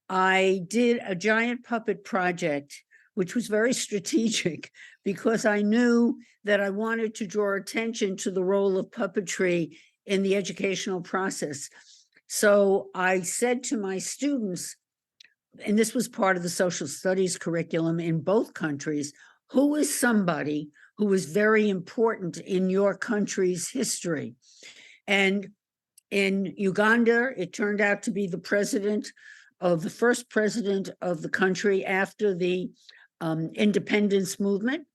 I did a giant puppet project, which was very strategic because I knew that I wanted to draw attention to the role of puppetry in the educational process. So I said to my students, and this was part of the social studies curriculum in both countries, who is somebody who is very important in your country's history? And in Uganda, it turned out to be the first president of the country after the independence movement,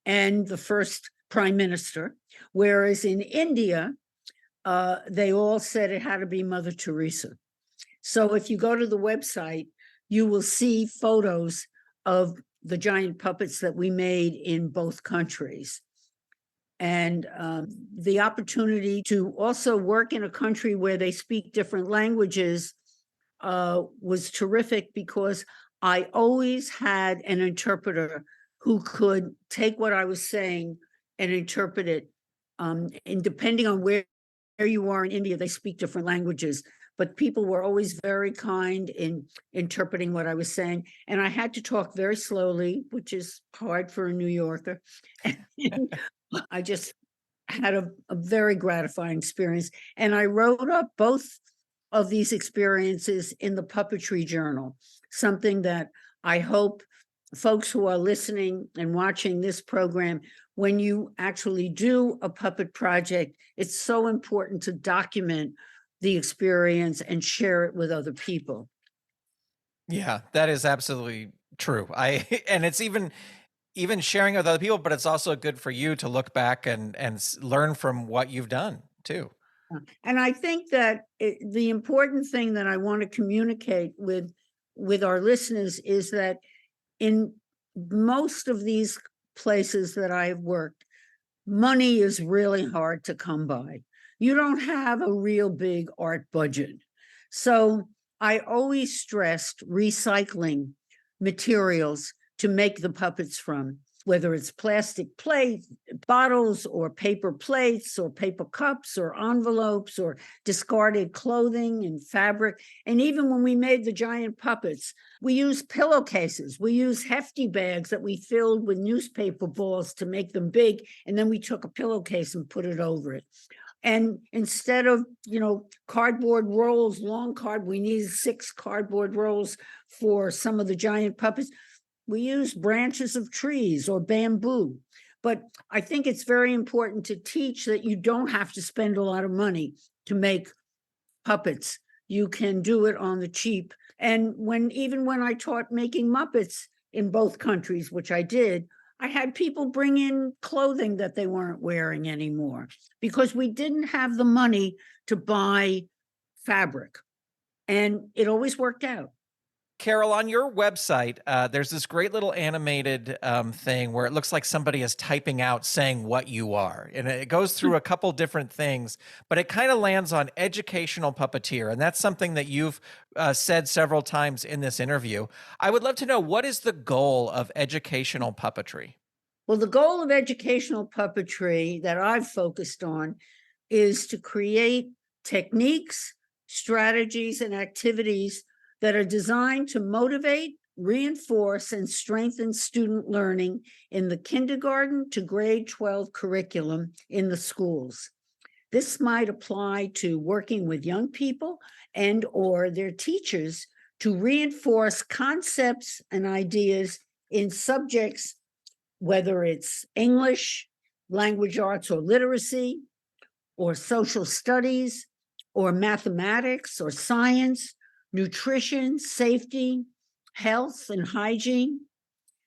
and the first prime minister. Whereas in India, they all said it had to be Mother Teresa. So if you go to the website, you will see photos of the giant puppets that we made in both countries. And the opportunity to also work in a country where they speak different languages was terrific because I always had an interpreter who could take what I was saying and interpret it. And depending on where you are in India, they speak different languages, but people were always very kind in interpreting what I was saying. And I had to talk very slowly, which is hard for a New Yorker. And I just had a very gratifying experience. And I wrote up both of these experiences in the Puppetry Journal, something that I hope folks who are listening and watching this program, when you actually do a puppet project, it's so important to document the experience and share it with other people. Yeah, that is absolutely true. And it's even sharing with other people, but it's also good for you to look back and learn from what you've done too. And I think that the important thing that I want to communicate with our listeners is that in most of these places that I've worked, money is really hard to come by. You don't have a real big art budget. So I always stressed recycling materials to make the puppets from, whether it's plastic plate bottles or paper plates or paper cups or envelopes or discarded clothing and fabric. And even when we made the giant puppets, we used pillowcases. We used hefty bags that we filled with newspaper balls to make them big. And then we took a pillowcase and put it over it. And instead of, cardboard rolls, long card, we needed 6 cardboard rolls for some of the giant puppets. We used branches of trees or bamboo. But I think it's very important to teach that you don't have to spend a lot of money to make puppets. You can do it on the cheap. And even when I taught making Muppets in both countries, which I did, I had people bring in clothing that they weren't wearing anymore because we didn't have the money to buy fabric. And it always worked out. Carol, on your website, there's this great little animated thing where it looks like somebody is typing out saying what you are. And it goes through a couple different things, but it kind of lands on educational puppeteer. And that's something that you've said several times in this interview. I would love to know, what is the goal of educational puppetry? Well, the goal of educational puppetry that I've focused on is to create techniques strategies, and activities that are designed to motivate, reinforce, and strengthen student learning in the kindergarten to grade 12 curriculum in the schools. This might apply to working with young people and or their teachers to reinforce concepts and ideas in subjects, whether it's English, language arts or literacy, or social studies, or mathematics or science, nutrition, safety, health, and hygiene.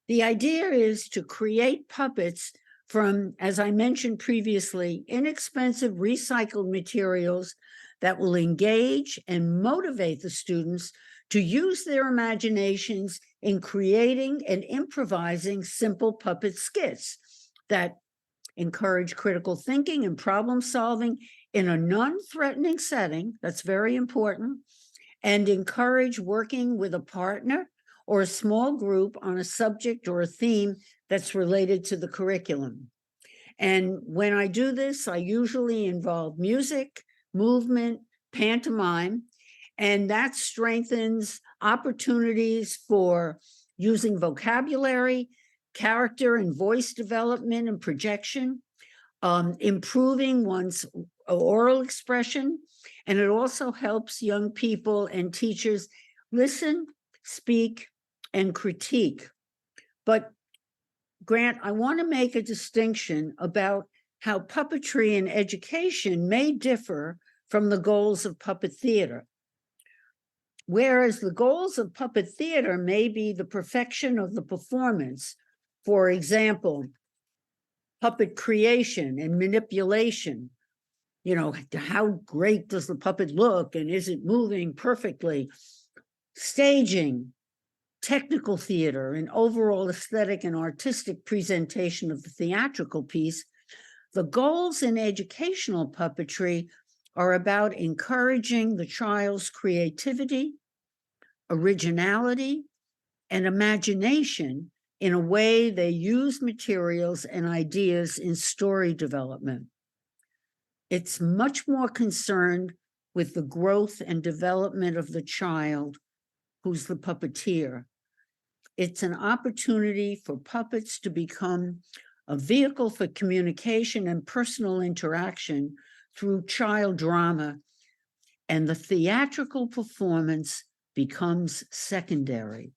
The idea is to create puppets from, as I mentioned previously, inexpensive recycled materials that will engage and motivate the students to use their imaginations in creating and improvising simple puppet skits that encourage critical thinking and problem solving in a non-threatening setting. That's very important. And encourage working with a partner or a small group on a subject or a theme that's related to the curriculum. And when I do this, I usually involve music, movement, pantomime, and that strengthens opportunities for using vocabulary, character and voice development and projection, improving one's oral expression, and it also helps young people and teachers listen, speak, and critique. But Grant, I want to make a distinction about how puppetry and education may differ from the goals of puppet theater. Whereas the goals of puppet theater may be the perfection of the performance, for example, puppet creation and manipulation. You know, how great does the puppet look and is it moving perfectly? Staging, technical theater, and overall aesthetic and artistic presentation of the theatrical piece. The goals in educational puppetry are about encouraging the child's creativity, originality, and imagination in a way they use materials and ideas in story development. It's much more concerned with the growth and development of the child who's the puppeteer. It's an opportunity for puppets to become a vehicle for communication and personal interaction through child drama, and the theatrical performance becomes secondary.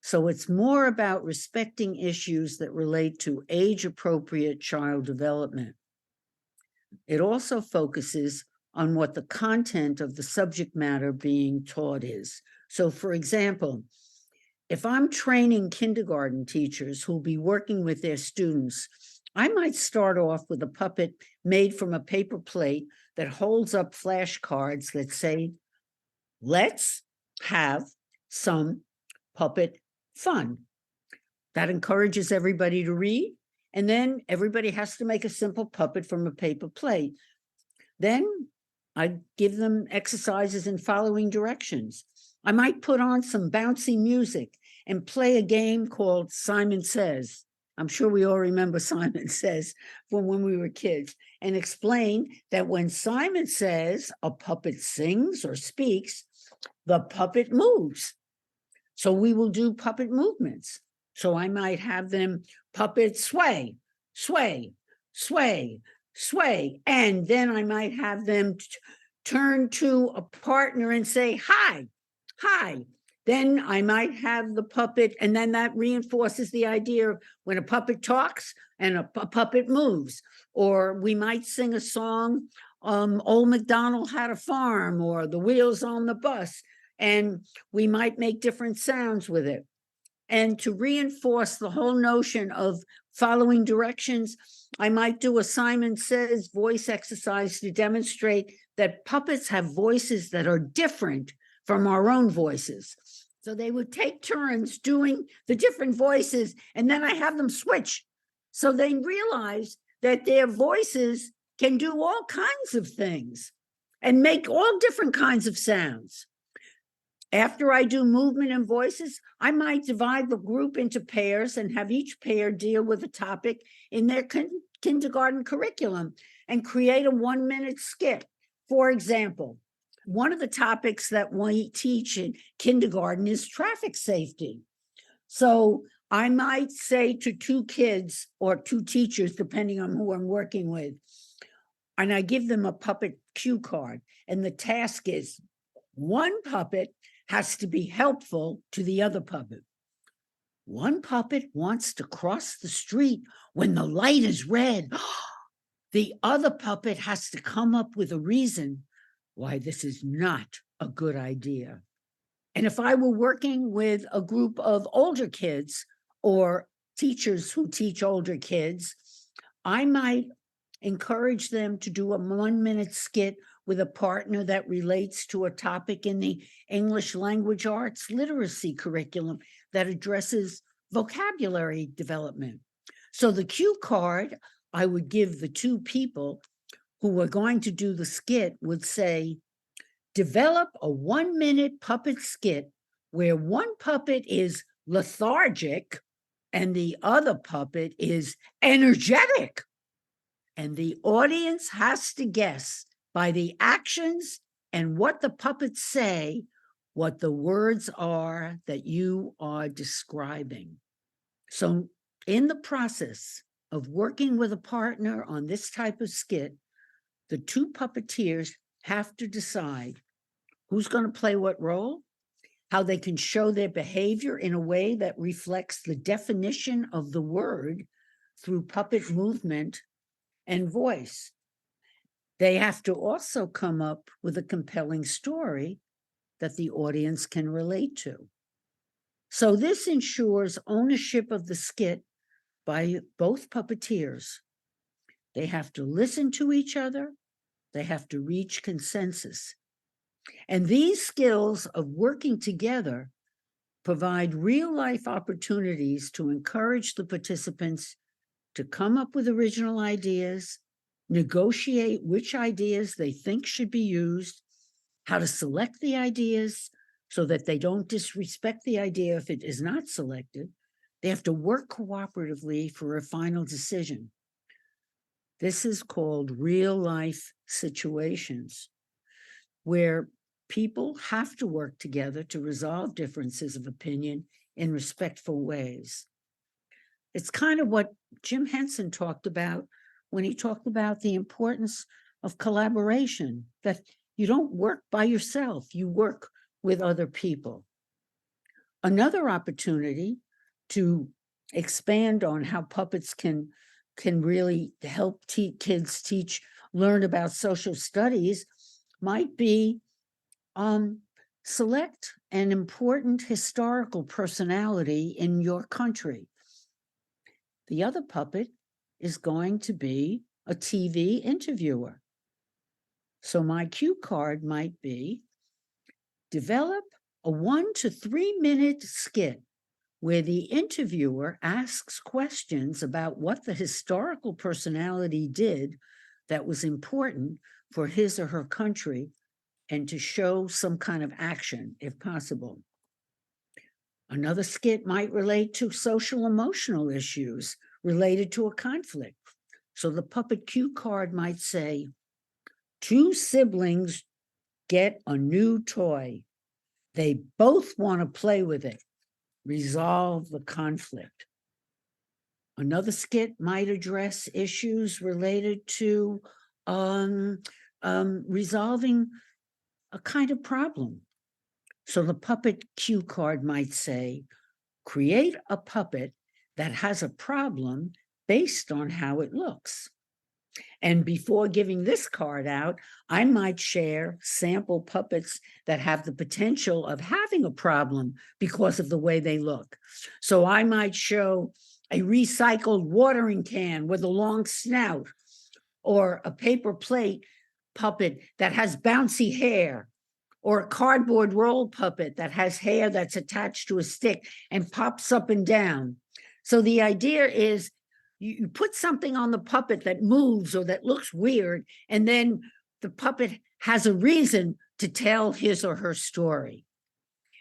So it's more about respecting issues that relate to age-appropriate child development. It also focuses on what the content of the subject matter being taught is. So, for example, if I'm training kindergarten teachers who'll be working with their students, I might start off with a puppet made from a paper plate that holds up flashcards that say, "Let's have some puppet fun." That encourages everybody to read, and then everybody has to make a simple puppet from a paper plate. Then I give them exercises in following directions. I might put on some bouncy music and play a game called Simon Says. I'm sure we all remember Simon Says from when we were kids, and explain that when Simon says a puppet sings or speaks, the puppet moves. So we will do puppet movements. So I might have them puppet sway, sway, sway, sway. And then I might have them turn to a partner and say, "Hi, hi." Then I might have the puppet, and then that reinforces the idea of when a puppet talks and a puppet moves. Or we might sing a song, Old MacDonald Had a Farm, or The Wheels on the Bus, and we might make different sounds with it. And to reinforce the whole notion of following directions, I might do a Simon Says voice exercise to demonstrate that puppets have voices that are different from our own voices. So they would take turns doing the different voices, and then I have them switch. So they realize that their voices can do all kinds of things and make all different kinds of sounds. After I do movement and voices, I might divide the group into pairs and have each pair deal with a topic in their kindergarten curriculum and create a 1-minute skit. For example, one of the topics that we teach in kindergarten is traffic safety. So I might say to two kids or two teachers, depending on who I'm working with, and I give them a puppet cue card. And the task is one puppet has to be helpful to the other puppet. One puppet wants to cross the street when the light is red. The other puppet has to come up with a reason why this is not a good idea. And if I were working with a group of older kids or teachers who teach older kids, I might encourage them to do a 1-minute skit with a partner that relates to a topic in the English language arts literacy curriculum that addresses vocabulary development. So the cue card I would give the two people who were going to do the skit would say, develop a 1-minute puppet skit where one puppet is lethargic and the other puppet is energetic. And the audience has to guess by the actions and what the puppets say, what the words are that you are describing. So in the process of working with a partner on this type of skit, the two puppeteers have to decide who's going to play what role, how they can show their behavior in a way that reflects the definition of the word through puppet movement and voice. They have to also come up with a compelling story that the audience can relate to. So this ensures ownership of the skit by both puppeteers. They have to listen to each other. They have to reach consensus. And these skills of working together provide real-life opportunities to encourage the participants to come up with original ideas, negotiate which ideas they think should be used, how to select the ideas so that they don't disrespect the idea if it is not selected. They have to work cooperatively for a final decision. This is called real-life situations, where people have to work together to resolve differences of opinion in respectful ways. It's kind of what Jim Henson talked about when he talked about the importance of collaboration, that you don't work by yourself, you work with other people. Another opportunity to expand on how puppets can really help kids learn about social studies might be select an important historical personality in your country. The other puppet is going to be a TV interviewer. So my cue card might be, develop a 1 to 3 minute skit where the interviewer asks questions about what the historical personality did that was important for his or her country, and to show some kind of action if possible. Another skit might relate to social emotional issues related to a conflict. So the puppet cue card might say, two siblings get a new toy. They both want to play with it. Resolve the conflict. Another skit might address issues related to resolving a kind of problem. So the puppet cue card might say, create a puppet that has a problem based on how it looks. And before giving this card out, I might share sample puppets that have the potential of having a problem because of the way they look. So I might show a recycled watering can with a long snout, or a paper plate puppet that has bouncy hair, or a cardboard roll puppet that has hair that's attached to a stick and pops up and down. So the idea is you put something on the puppet that moves or that looks weird, and then the puppet has a reason to tell his or her story.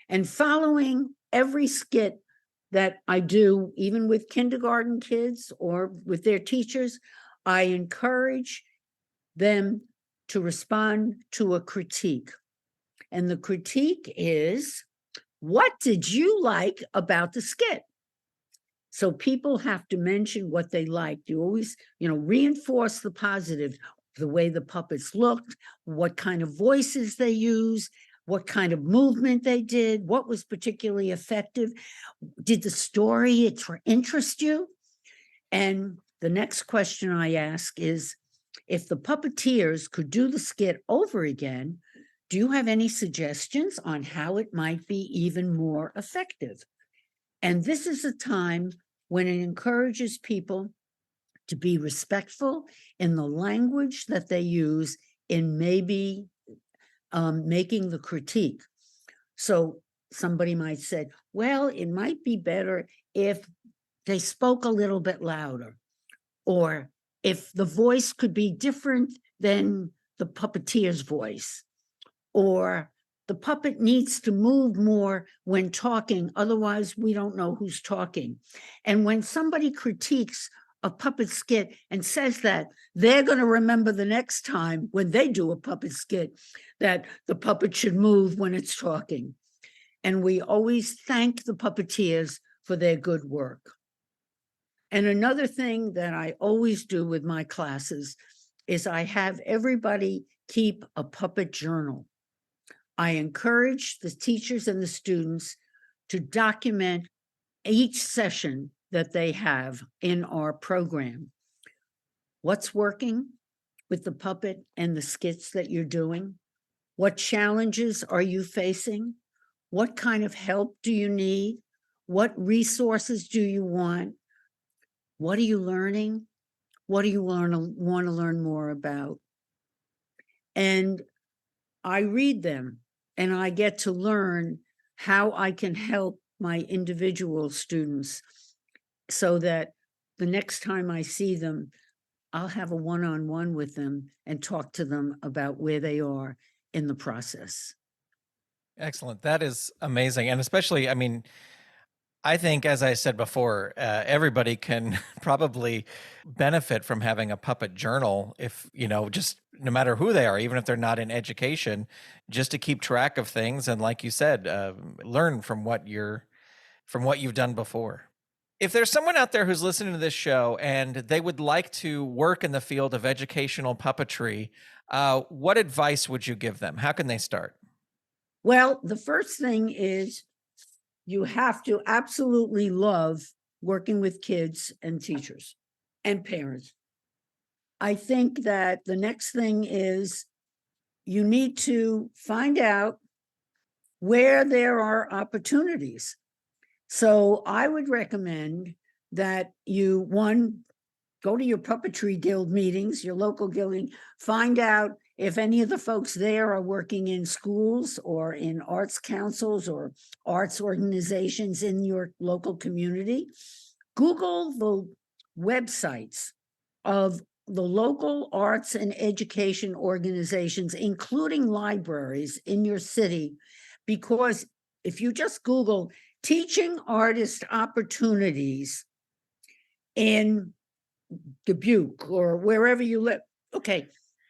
And following every skit that I do, even with kindergarten kids or with their teachers, I encourage them to respond to a critique. And the critique is, what did you like about the skit? So people have to mention what they liked. You always, reinforce the positive, the way the puppets looked, what kind of voices they use, what kind of movement they did, what was particularly effective. Did the story interest you? And the next question I ask is, if the puppeteers could do the skit over again, do you have any suggestions on how it might be even more effective? And this is a time when it encourages people to be respectful in the language that they use in maybe making the critique. So somebody might say, well, it might be better if they spoke a little bit louder, or if the voice could be different than the puppeteer's voice, or the puppet needs to move more when talking, otherwise we don't know who's talking. And when somebody critiques a puppet skit and says that, they're going to remember the next time when they do a puppet skit that the puppet should move when it's talking. And we always thank the puppeteers for their good work. And another thing that I always do with my classes is I have everybody keep a puppet journal. I encourage the teachers and the students to document each session that they have in our program. What's working with the puppet and the skits that you're doing? What challenges are you facing? What kind of help do you need? What resources do you want? What are you learning? What do you want to learn more about? And I read them, and I get to learn how I can help my individual students so that the next time I see them, I'll have a one-on-one with them and talk to them about where they are in the process. Excellent. That is amazing. And especially, I mean, I think, as I said before, everybody can probably benefit from having a puppet journal if, just no matter who they are, even if they're not in education, just to keep track of things. And like you said, learn from what you've done before. If there's someone out there who's listening to this show and they would like to work in the field of educational puppetry, what advice would you give them? How can they start? Well, the first thing is you have to absolutely love working with kids and teachers and parents. I think that the next thing is you need to find out where there are opportunities. So I would recommend that you, one, go to your puppetry guild meetings, your local guilding, find out if any of the folks there are working in schools or in arts councils or arts organizations in your local community. Google the websites of the local arts and education organizations, including libraries in your city, because if you just Google teaching artist opportunities in Dubuque or wherever you live, okay,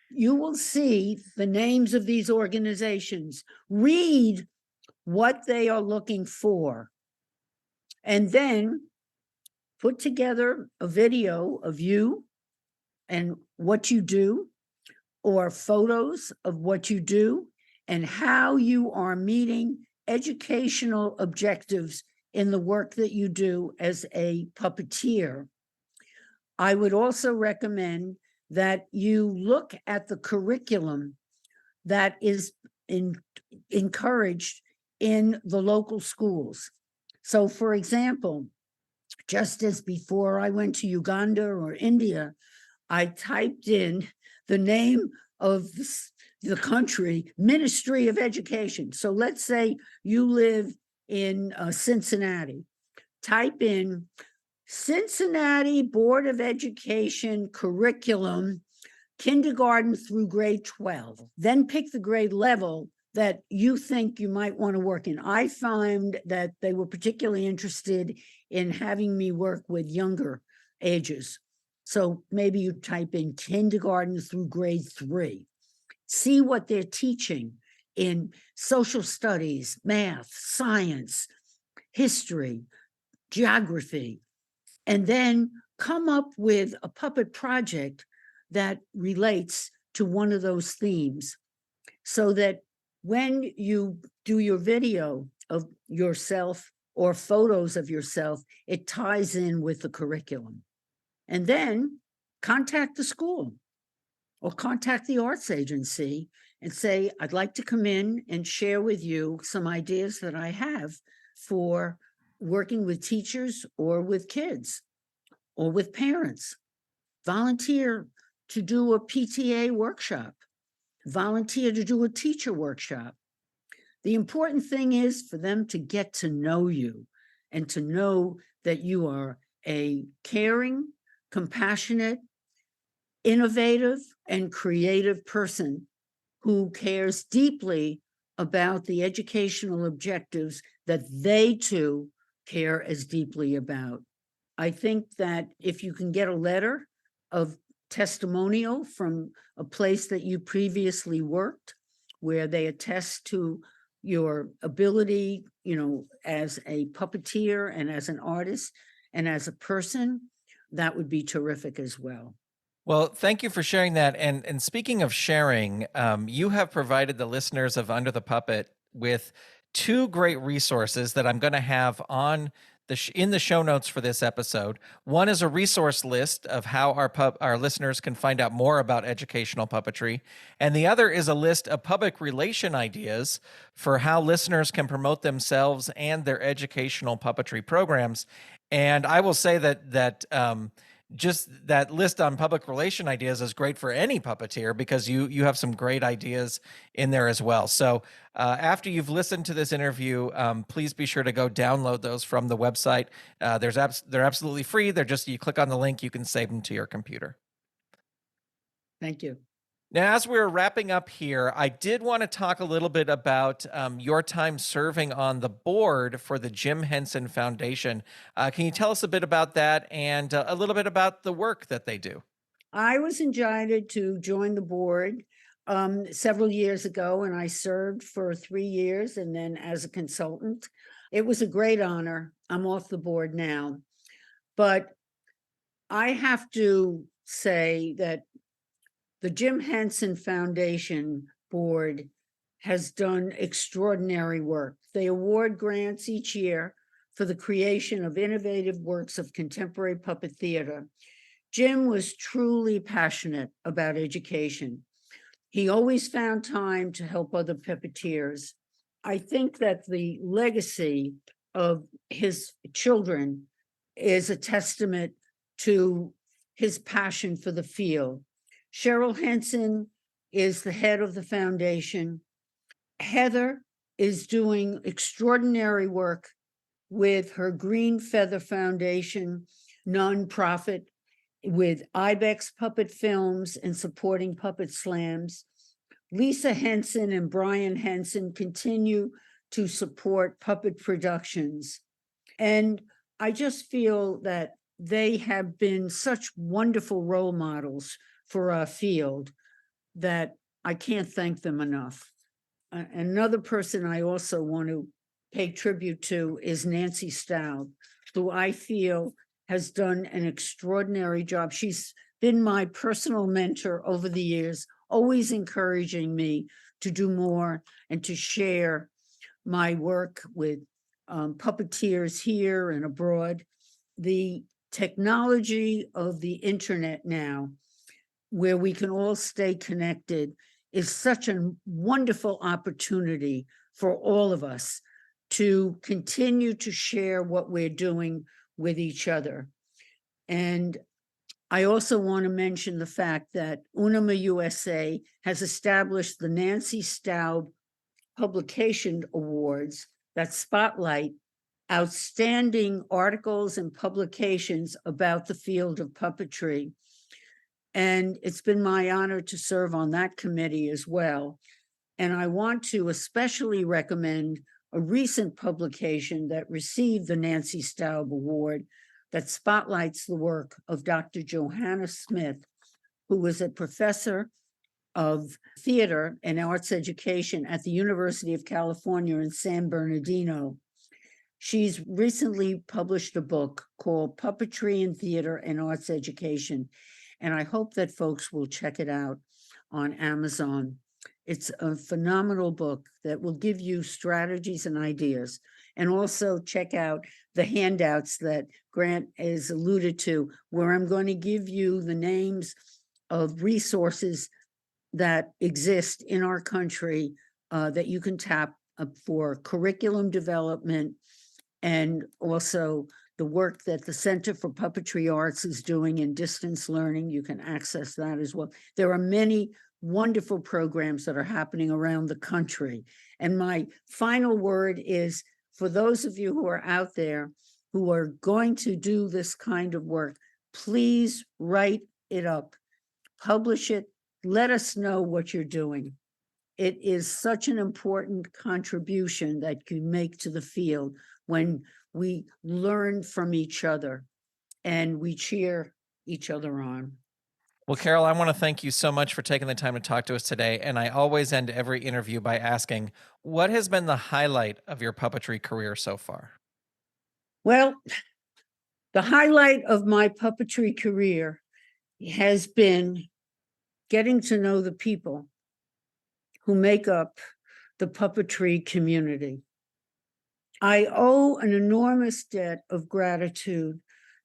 you will see the names of these organizations. Read what they are looking for, and then put together a video of you and what you do, or photos of what you do and how you are meeting educational objectives in the work that you do as a puppeteer. I would also recommend that you look at the curriculum that is encouraged in the local schools. So, for example, just as before I went to Uganda or India, I typed in the name of the country, Ministry of Education. So let's say you live in Cincinnati. Type in Cincinnati Board of Education curriculum, kindergarten through grade 12. Then pick the grade level that you think you might want to work in. I found that they were particularly interested in having me work with younger ages. So maybe you type in kindergarten through grade 3. See what they're teaching in social studies, math, science, history, geography, and then come up with a puppet project that relates to one of those themes, so that when you do your video of yourself or photos of yourself, it ties in with the curriculum. And then contact the school or contact the arts agency and say, I'd like to come in and share with you some ideas that I have for working with teachers or with kids or with parents. Volunteer to do a PTA workshop, volunteer to do a teacher workshop. The important thing is for them to get to know you and to know that you are a caring, compassionate, innovative, and creative person who cares deeply about the educational objectives that they too care as deeply about. I think that if you can get a letter of testimonial from a place that you previously worked, where they attest to your ability, as a puppeteer and as an artist and as a person, that would be terrific as well. Well, thank you for sharing that. And speaking of sharing, you have provided the listeners of Under the Puppet with two great resources that I'm going to have on in the show notes for this episode. One is a resource list of how our listeners can find out more about educational puppetry, and the other is a list of public relation ideas for how listeners can promote themselves and their educational puppetry programs. And I will say that just that list on public relation ideas is great for any puppeteer, because you have some great ideas in there as well. So after you've listened to this interview, please be sure to go download those from the website. They're absolutely free. You click on the link, you can save them to your computer. Thank you. Now, as we're wrapping up here, I did want to talk a little bit about your time serving on the board for the Jim Henson Foundation. Can you tell us a bit about that and a little bit about the work that they do? I was invited to join the board several years ago, and I served for 3 years and then as a consultant. It was a great honor. I'm off the board now. But I have to say that the Jim Henson Foundation board has done extraordinary work. They award grants each year for the creation of innovative works of contemporary puppet theater. Jim was truly passionate about education. He always found time to help other puppeteers. I think that the legacy of his children is a testament to his passion for the field. Cheryl Henson is the head of the foundation. Heather is doing extraordinary work with her Green Feather Foundation nonprofit, with Ibex Puppet Films and supporting puppet slams. Lisa Henson and Brian Henson continue to support puppet productions. And I just feel that they have been such wonderful role models for our field that I can't thank them enough. Another person I also want to pay tribute to is Nancy Staub, who I feel has done an extraordinary job. She's been my personal mentor over the years, always encouraging me to do more and to share my work with puppeteers here and abroad. The technology of the internet now, where we can all stay connected, is such a wonderful opportunity for all of us to continue to share what we're doing with each other. And I also want to mention the fact that UNIMA USA has established the Nancy Staub Publication Awards that spotlight outstanding articles and publications about the field of puppetry. And it's been my honor to serve on that committee as well. And I want to especially recommend a recent publication that received the Nancy Staub Award that spotlights the work of Dr. Johanna Smith, who was a professor of Theater and Arts Education at the University of California in San Bernardino. She's recently published a book called Puppetry in Theater and Arts Education, and I hope that folks will check it out on Amazon. It's a phenomenal book that will give you strategies and ideas. And also check out the handouts that Grant has alluded to, where I'm going to give you the names of resources that exist in our country that you can tap for curriculum development, and also the work that the Center for Puppetry Arts is doing in distance learning. You can access that as well. There are many wonderful programs that are happening around the country. And my final word is, for those of you who are out there who are going to do this kind of work, please write it up, publish it, let us know what you're doing. It is such an important contribution that you make to the field when we learn from each other and we cheer each other on. Well, Carol, I want to thank you so much for taking the time to talk to us today. And I always end every interview by asking, what has been the highlight of your puppetry career so far? Well, the highlight of my puppetry career has been getting to know the people who make up the puppetry community. I owe an enormous debt of gratitude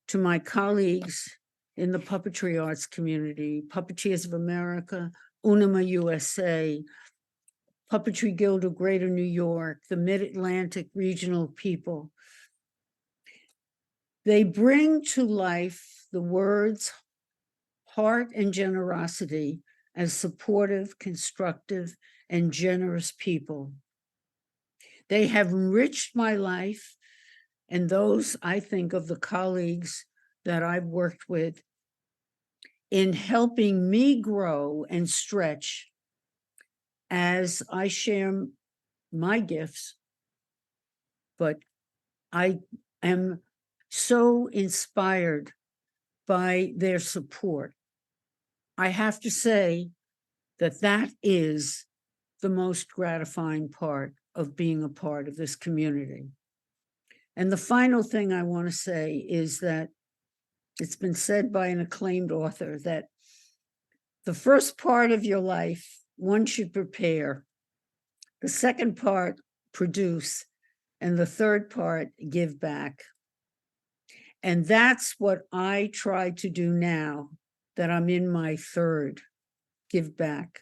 to my colleagues in the puppetry arts community, Puppeteers of America, UNIMA USA, Puppetry Guild of Greater New York, the Mid-Atlantic regional people. They bring to life the words heart and generosity as supportive, constructive, and generous people. They have enriched my life and those, I think, of the colleagues that I've worked with in helping me grow and stretch as I share my gifts. But I am so inspired by their support. I have to say that that is the most gratifying part of being a part of this community. And the final thing I want to say is that it's been said by an acclaimed author that the first part of your life, one should prepare. The second part, produce. And the third part, give back. And that's what I try to do now that I'm in my third, give back.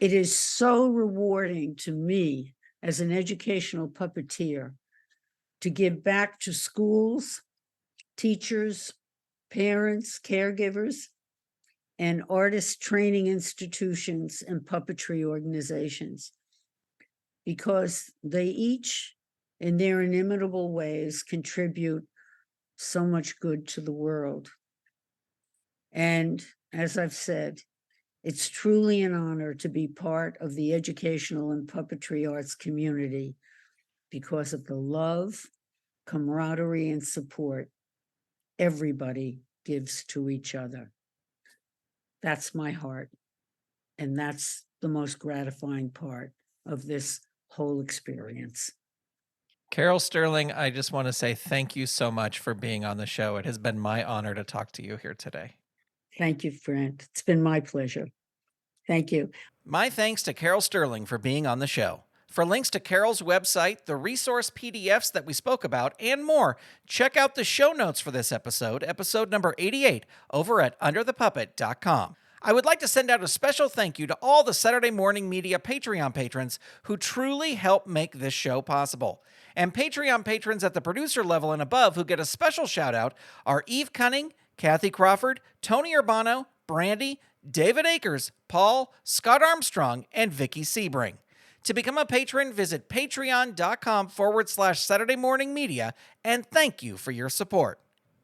It is so rewarding to me as an educational puppeteer to give back to schools, teachers, parents, caregivers, and artist training institutions and puppetry organizations, because they each, in their inimitable ways, contribute so much good to the world. And as I've said, it's truly an honor to be part of the educational and puppetry arts community because of the love, camaraderie, and support everybody gives to each other. That's my heart. And that's the most gratifying part of this whole experience. Carol Sterling, I just want to say thank you so much for being on the show. It has been my honor to talk to you here today. Thank you, Brent. It's been my pleasure. Thank you. My thanks to Carol Sterling for being on the show. For links to Carol's website, the resource PDFs that we spoke about, and more, check out the show notes for this episode, episode number 88, over at underthepuppet.com. I would like to send out a special thank you to all the Saturday Morning Media Patreon patrons who truly help make this show possible. And Patreon patrons at the producer level and above who get a special shout out are Eve Cunning, Kathy Crawford, Tony Urbano, Brandy, David Akers, Paul, Scott Armstrong, and Vicky Sebring. To become a patron, visit patreon.com/Saturday Morning Media, and thank you for your support.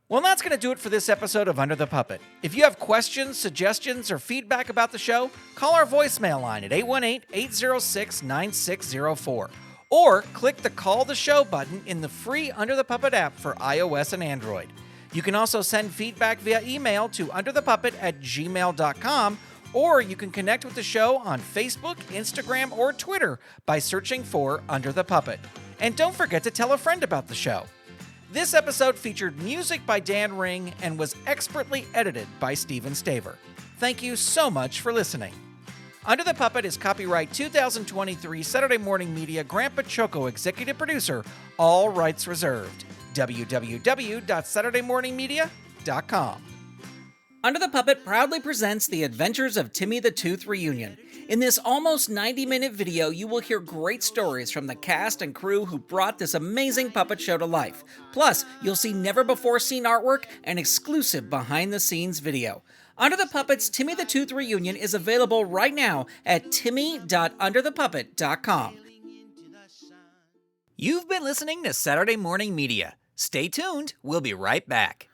Well, that's going to do it for this episode of Under the Puppet. If you have questions, suggestions, or feedback about the show, call our voicemail line at 818-806-9604. Or click the Call the Show button in the free Under the Puppet app for iOS and Android. You can also send feedback via email to underthepuppet@gmail.com Or you can connect with the show on Facebook, Instagram, or Twitter by searching for Under the Puppet. And don't forget to tell a friend about the show. This episode featured music by Dan Ring and was expertly edited by Steven Staver. Thank you so much for listening. Under the Puppet is copyright 2023 Saturday Morning Media Grandpa Choco executive producer, all rights reserved. www.saturdaymorningmedia.com. Under the Puppet proudly presents The Adventures of Timmy the Tooth Reunion. In this almost 90-minute video, you will hear great stories from the cast and crew who brought this amazing puppet show to life. Plus, you'll see never-before-seen artwork and exclusive behind-the-scenes video. Under the Puppet's Timmy the Tooth Reunion is available right now at timmy.underthepuppet.com. You've been listening to Saturday Morning Media. Stay tuned, we'll be right back.